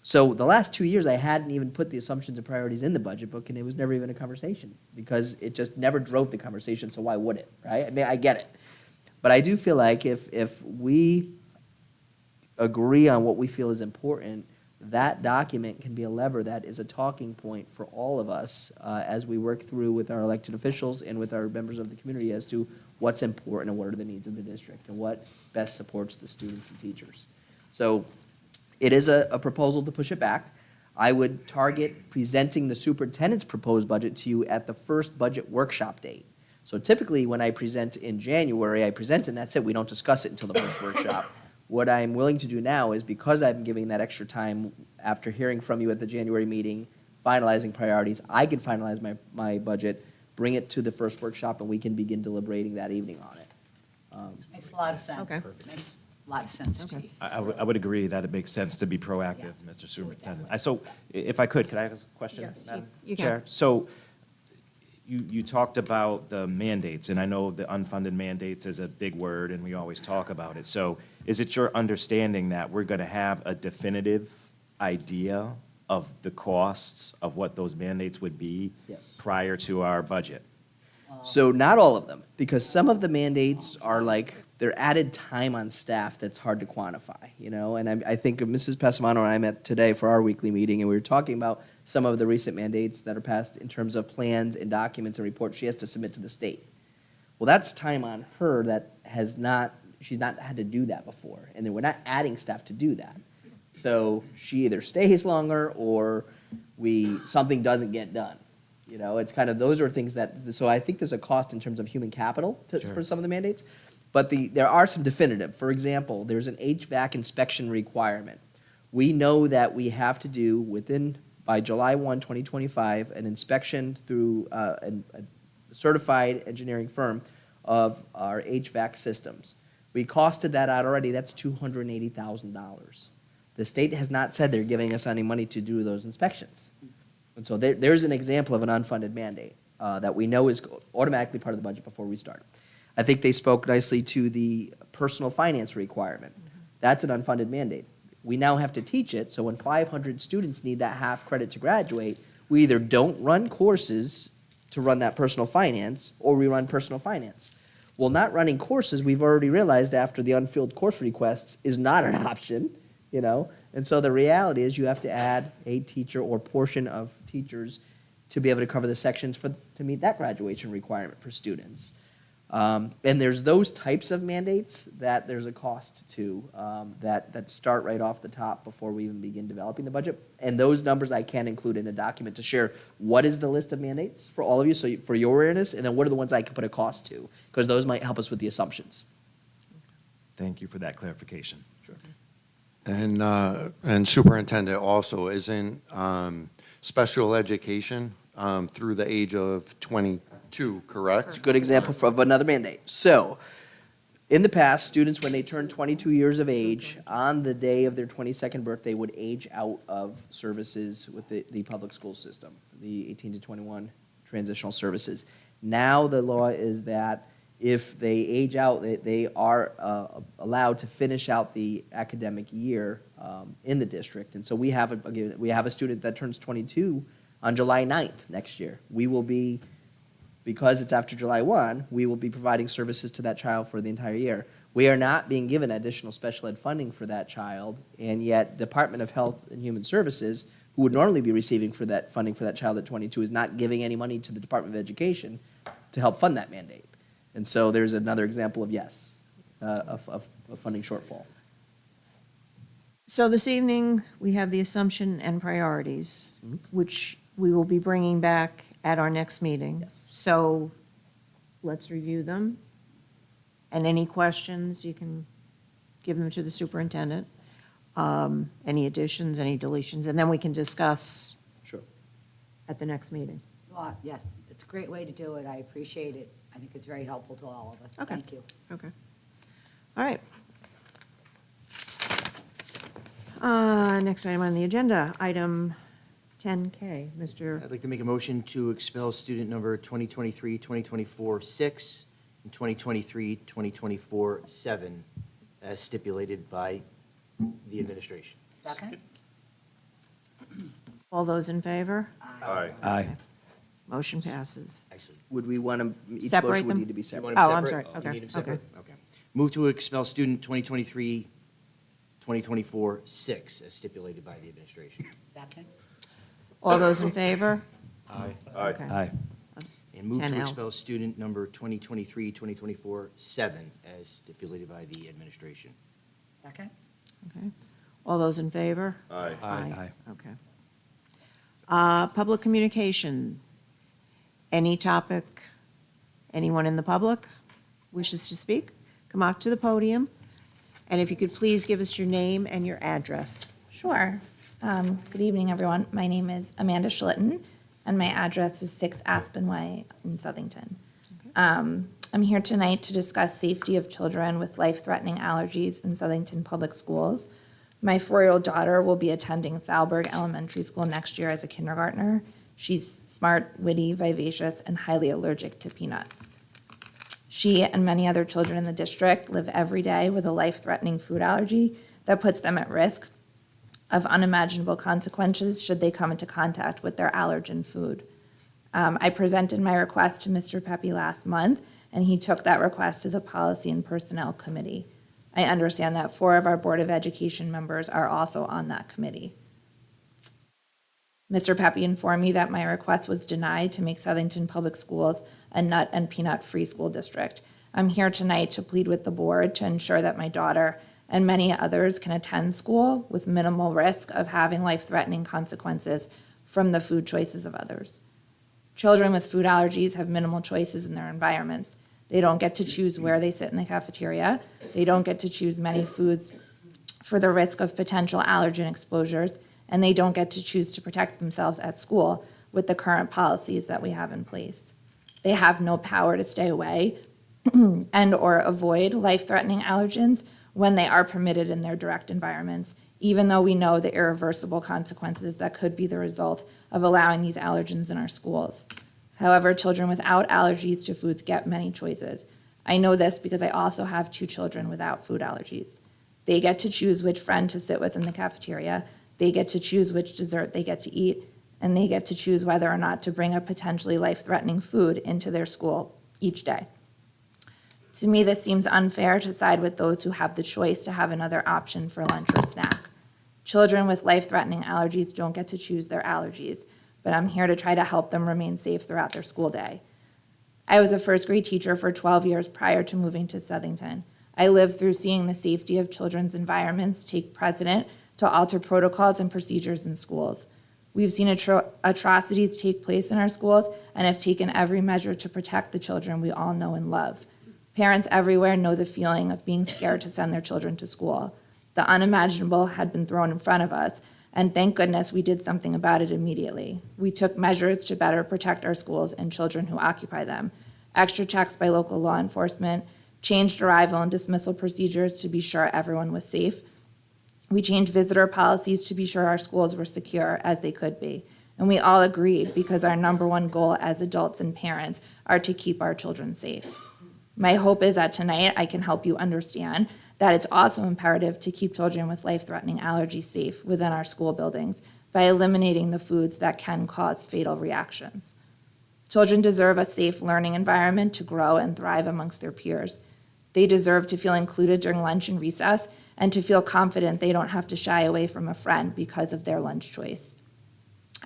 So the last 2 years, I hadn't even put the assumptions and priorities in the budget book, and it was never even a conversation because it just never drove the conversation, so why would it, right? I mean, I get it. But I do feel like if we agree on what we feel is important, that document can be a lever that is a talking point for all of us as we work through with our elected officials and with our members of the community as to what's important and what are the needs of the district and what best supports the students and teachers. So it is a proposal to push it back. I would target presenting the superintendent's proposed budget to you at the first budget workshop date. So typically, when I present in January, I present and that's it. We don't discuss it until the first workshop. What I'm willing to do now is, because I'm giving that extra time after hearing from you at the January meeting, finalizing priorities, I can finalize my budget, bring it to the first workshop, and we can begin deliberating that evening on it. Makes a lot of sense. Okay. Makes a lot of sense, Chief. I would agree that it makes sense to be proactive, Mr. Superintendent. So if I could I ask a question, Yes, Madam you can. Chair? So you talked about the mandates, and I know the unfunded mandates is a big word, and we always talk about it. So is it your understanding that we're going to have a definitive idea of the costs of what those mandates would be prior to our budget? So not all of them, because some of the mandates are like, they're added time on staff that's hard to quantify, And I think of Mrs. Passamano and I met today for our weekly meeting, and we were talking about some of the recent mandates that are passed in terms of plans and documents and reports she has to submit to the state. Well, that's time on her that she's not had to do that before, and then we're not adding staff to do that. So she either stays longer or something doesn't get done. You know, it's kind of, those are things that, so I think there's a cost in terms of human capital for some of the mandates. But there are some definitive. For example, there's an HVAC inspection requirement. We know that we have to do by July 1, 2025, an inspection through a certified engineering firm of our HVAC systems. We costed that out already, that's $280,000. The state has not said they're giving us any money to do those inspections. And so there's an example of an unfunded mandate that we know is automatically part of the budget before we start. I think they spoke nicely to the personal finance requirement. That's an unfunded mandate. We now have to teach it, so when 500 students need that half credit to graduate, we either don't run courses to run that personal finance, or we run personal finance. Well, not running courses, we've already realized after the unfilled course requests is not an option, you know? And so the reality is you have to add a teacher or portion of teachers to be able to cover the sections to meet that graduation requirement for students. And there's those types of mandates that there's a cost to, that start right off the top before we even begin developing the budget. And those numbers I can include in a document to share what is the list of mandates for all of you, so for your awareness, and then what are the ones I can put a cost to, because those might help us with the assumptions. Thank you for that clarification. Sure. And superintendent also, isn't special education through the age of 22, correct? It's a good example of another mandate. So, in the past, students, when they turn 22 years of age, on the day of their 22nd birthday, would age out of services with the public school system, the 18 to 21 transitional services. Now, the law is that if they age out, they are allowed to finish out the academic year in the district. And so we have a student that turns 22 on July 9th next year. We will be, because it's after July 1, we will be providing services to that child for the entire year. We are not being given additional special ed funding for that child, and yet Department of Health and Human Services, who would normally be receiving for that funding for that child at 22, is not giving any money to the Department of Education to help fund that mandate. And so there's another example of a funding shortfall. So this evening, we have the assumption and priorities, which we will be bringing back at our next meeting. Yes. So let's review them. And any questions, you can give them to the superintendent. Any additions, any deletions, and then we can discuss Sure. at the next meeting. Well, yes, it's a great way to do it. I appreciate it. I think it's very helpful to all of us. Okay. Thank you. Okay. All right. Next item on the agenda, item 10K, Mr. I'd like to make a motion to expel student number 2023-2024-6 and 2023-2024-7 as stipulated by the administration. Second? All those in favor? Aye. Aye. Motion passes. Actually, Would we want to, each Separate motion would them? need to be you separate. want them Oh, I'm separate? sorry. You Okay, need them separate? okay. Okay. Move to expel student 2023-2024-6 as stipulated by the administration. Second? All those in favor? Aye. Okay. Aye. And move to 10L. expel student number 2023-2024-7 as stipulated by the administration. Second? Okay. All those in favor? Aye. Aye. Okay. Public communication. Any topic, anyone in the public wishes to speak? Come up to the podium. And if you could please give us your name and your address. Sure. Good evening, everyone. My name is Amanda Schlitten, and my address is 6 Aspen Way in Southington. I'm here tonight to discuss safety of children with life-threatening allergies in Southington Public Schools. My 4-year-old daughter will be attending Thalberg Elementary School next year as a kindergartner. She's smart, witty, vivacious, and highly allergic to peanuts. She and many other children in the district live every day with a life-threatening food allergy that puts them at risk of unimaginable consequences should they come into contact with their allergen food. I presented my request to Mr. Pepe last month, and he took that request to the Policy and Personnel Committee. I understand that 4 of our Board of Education members are also on that committee. Mr. Pepe informed me that my request was denied to make Southington Public Schools a nut and peanut-free school district. I'm here tonight to plead with the board to ensure that my daughter and many others can attend school with minimal risk of having life-threatening consequences from the food choices of others. Children with food allergies have minimal choices in their environments. They don't get to choose where they sit in the cafeteria. They don't get to choose many foods for the risk of potential allergen exposures, and they don't get to choose to protect themselves at school with the current policies that we have in place. They have no power to stay away and or avoid life-threatening allergens when they are permitted in their direct environments, even though we know the irreversible consequences that could be the result of allowing these allergens in our schools. However, children without allergies to foods get many choices. I know this because I also have 2 children without food allergies. They get to choose which friend to sit with in the cafeteria, they get to choose which dessert they get to eat, and they get to choose whether or not to bring a potentially life-threatening food into their school each day. To me, this seems unfair to side with those who have the choice to have another option for lunch or snack. Children with life-threatening allergies don't get to choose their allergies, but I'm here to try to help them remain safe throughout their school day. I was a first grade teacher for 12 years prior to moving to Southington. I lived through seeing the safety of children's environments take precedent to alter protocols and procedures in schools. We've seen atrocities take place in our schools and have taken every measure to protect the children we all know and love. Parents everywhere know the feeling of being scared to send their children to school. The unimaginable had been thrown in front of us, and thank goodness we did something about it immediately. We took measures to better protect our schools and children who occupy them. Extra checks by local law enforcement, changed arrival and dismissal procedures to be sure everyone was safe. We changed visitor policies to be sure our schools were secure as they could be. And we all agreed because our number one goal as adults and parents are to keep our children safe. My hope is that tonight I can help you understand that it's also imperative to keep children with life-threatening allergies safe within our school buildings by eliminating the foods that can cause fatal reactions. Children deserve a safe learning environment to grow and thrive amongst their peers. They deserve to feel included during lunch and recess and to feel confident they don't have to shy away from a friend because of their lunch choice.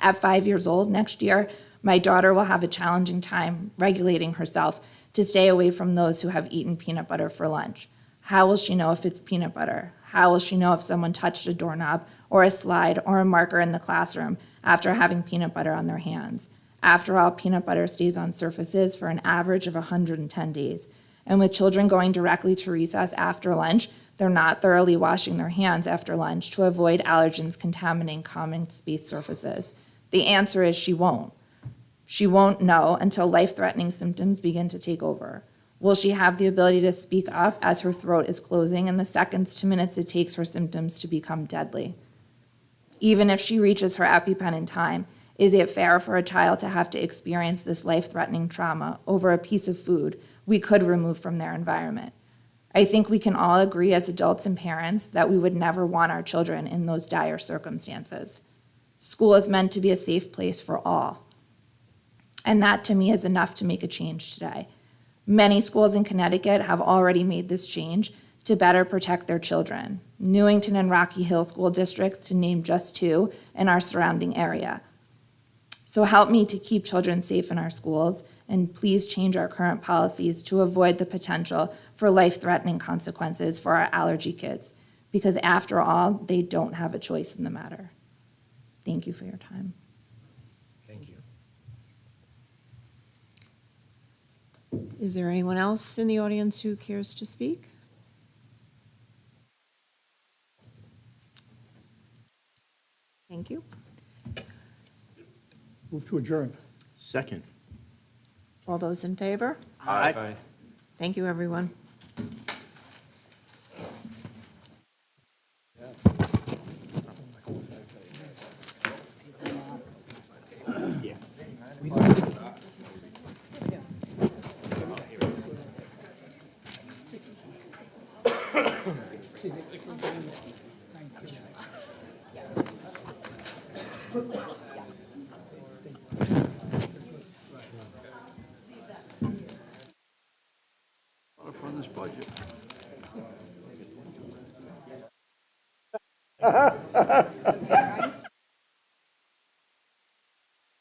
At 5 years old next year, my daughter will have a challenging time regulating herself to stay away from those who have eaten peanut butter for lunch. How will she know if it's peanut butter? How will she know if someone touched a doorknob or a slide or a marker in the classroom after having peanut butter on their hands? After all, peanut butter stays on surfaces for an average of 110 days. And with children going directly to recess after lunch, they're not thoroughly washing their hands after lunch to avoid allergens contaminating common space surfaces. The answer is she won't. She won't know until life-threatening symptoms begin to take over. Will she have the ability to speak up as her throat is closing in the seconds to minutes it takes for symptoms to become deadly? Even if she reaches her EpiPen in time, is it fair for a child to have to experience this life-threatening trauma over a piece of food we could remove from their environment? I think we can all agree as adults and parents that we would never want our children in those dire circumstances. School is meant to be a safe place for all. And that, to me, is enough to make a change today. Many schools in Connecticut have already made this change to better protect their children. Newington and Rocky Hill school districts, to name just 2, in our surrounding area. So help me to keep children safe in our schools, and please change our current policies to avoid the potential for life-threatening consequences for our allergy kids, because after all, they don't have a choice in the matter. Thank you for your time. Thank you. Is there anyone else in the audience who cares to speak? Thank you. Move to adjourn. Second. All those in favor? Aye. Thank you, everyone. On this budget.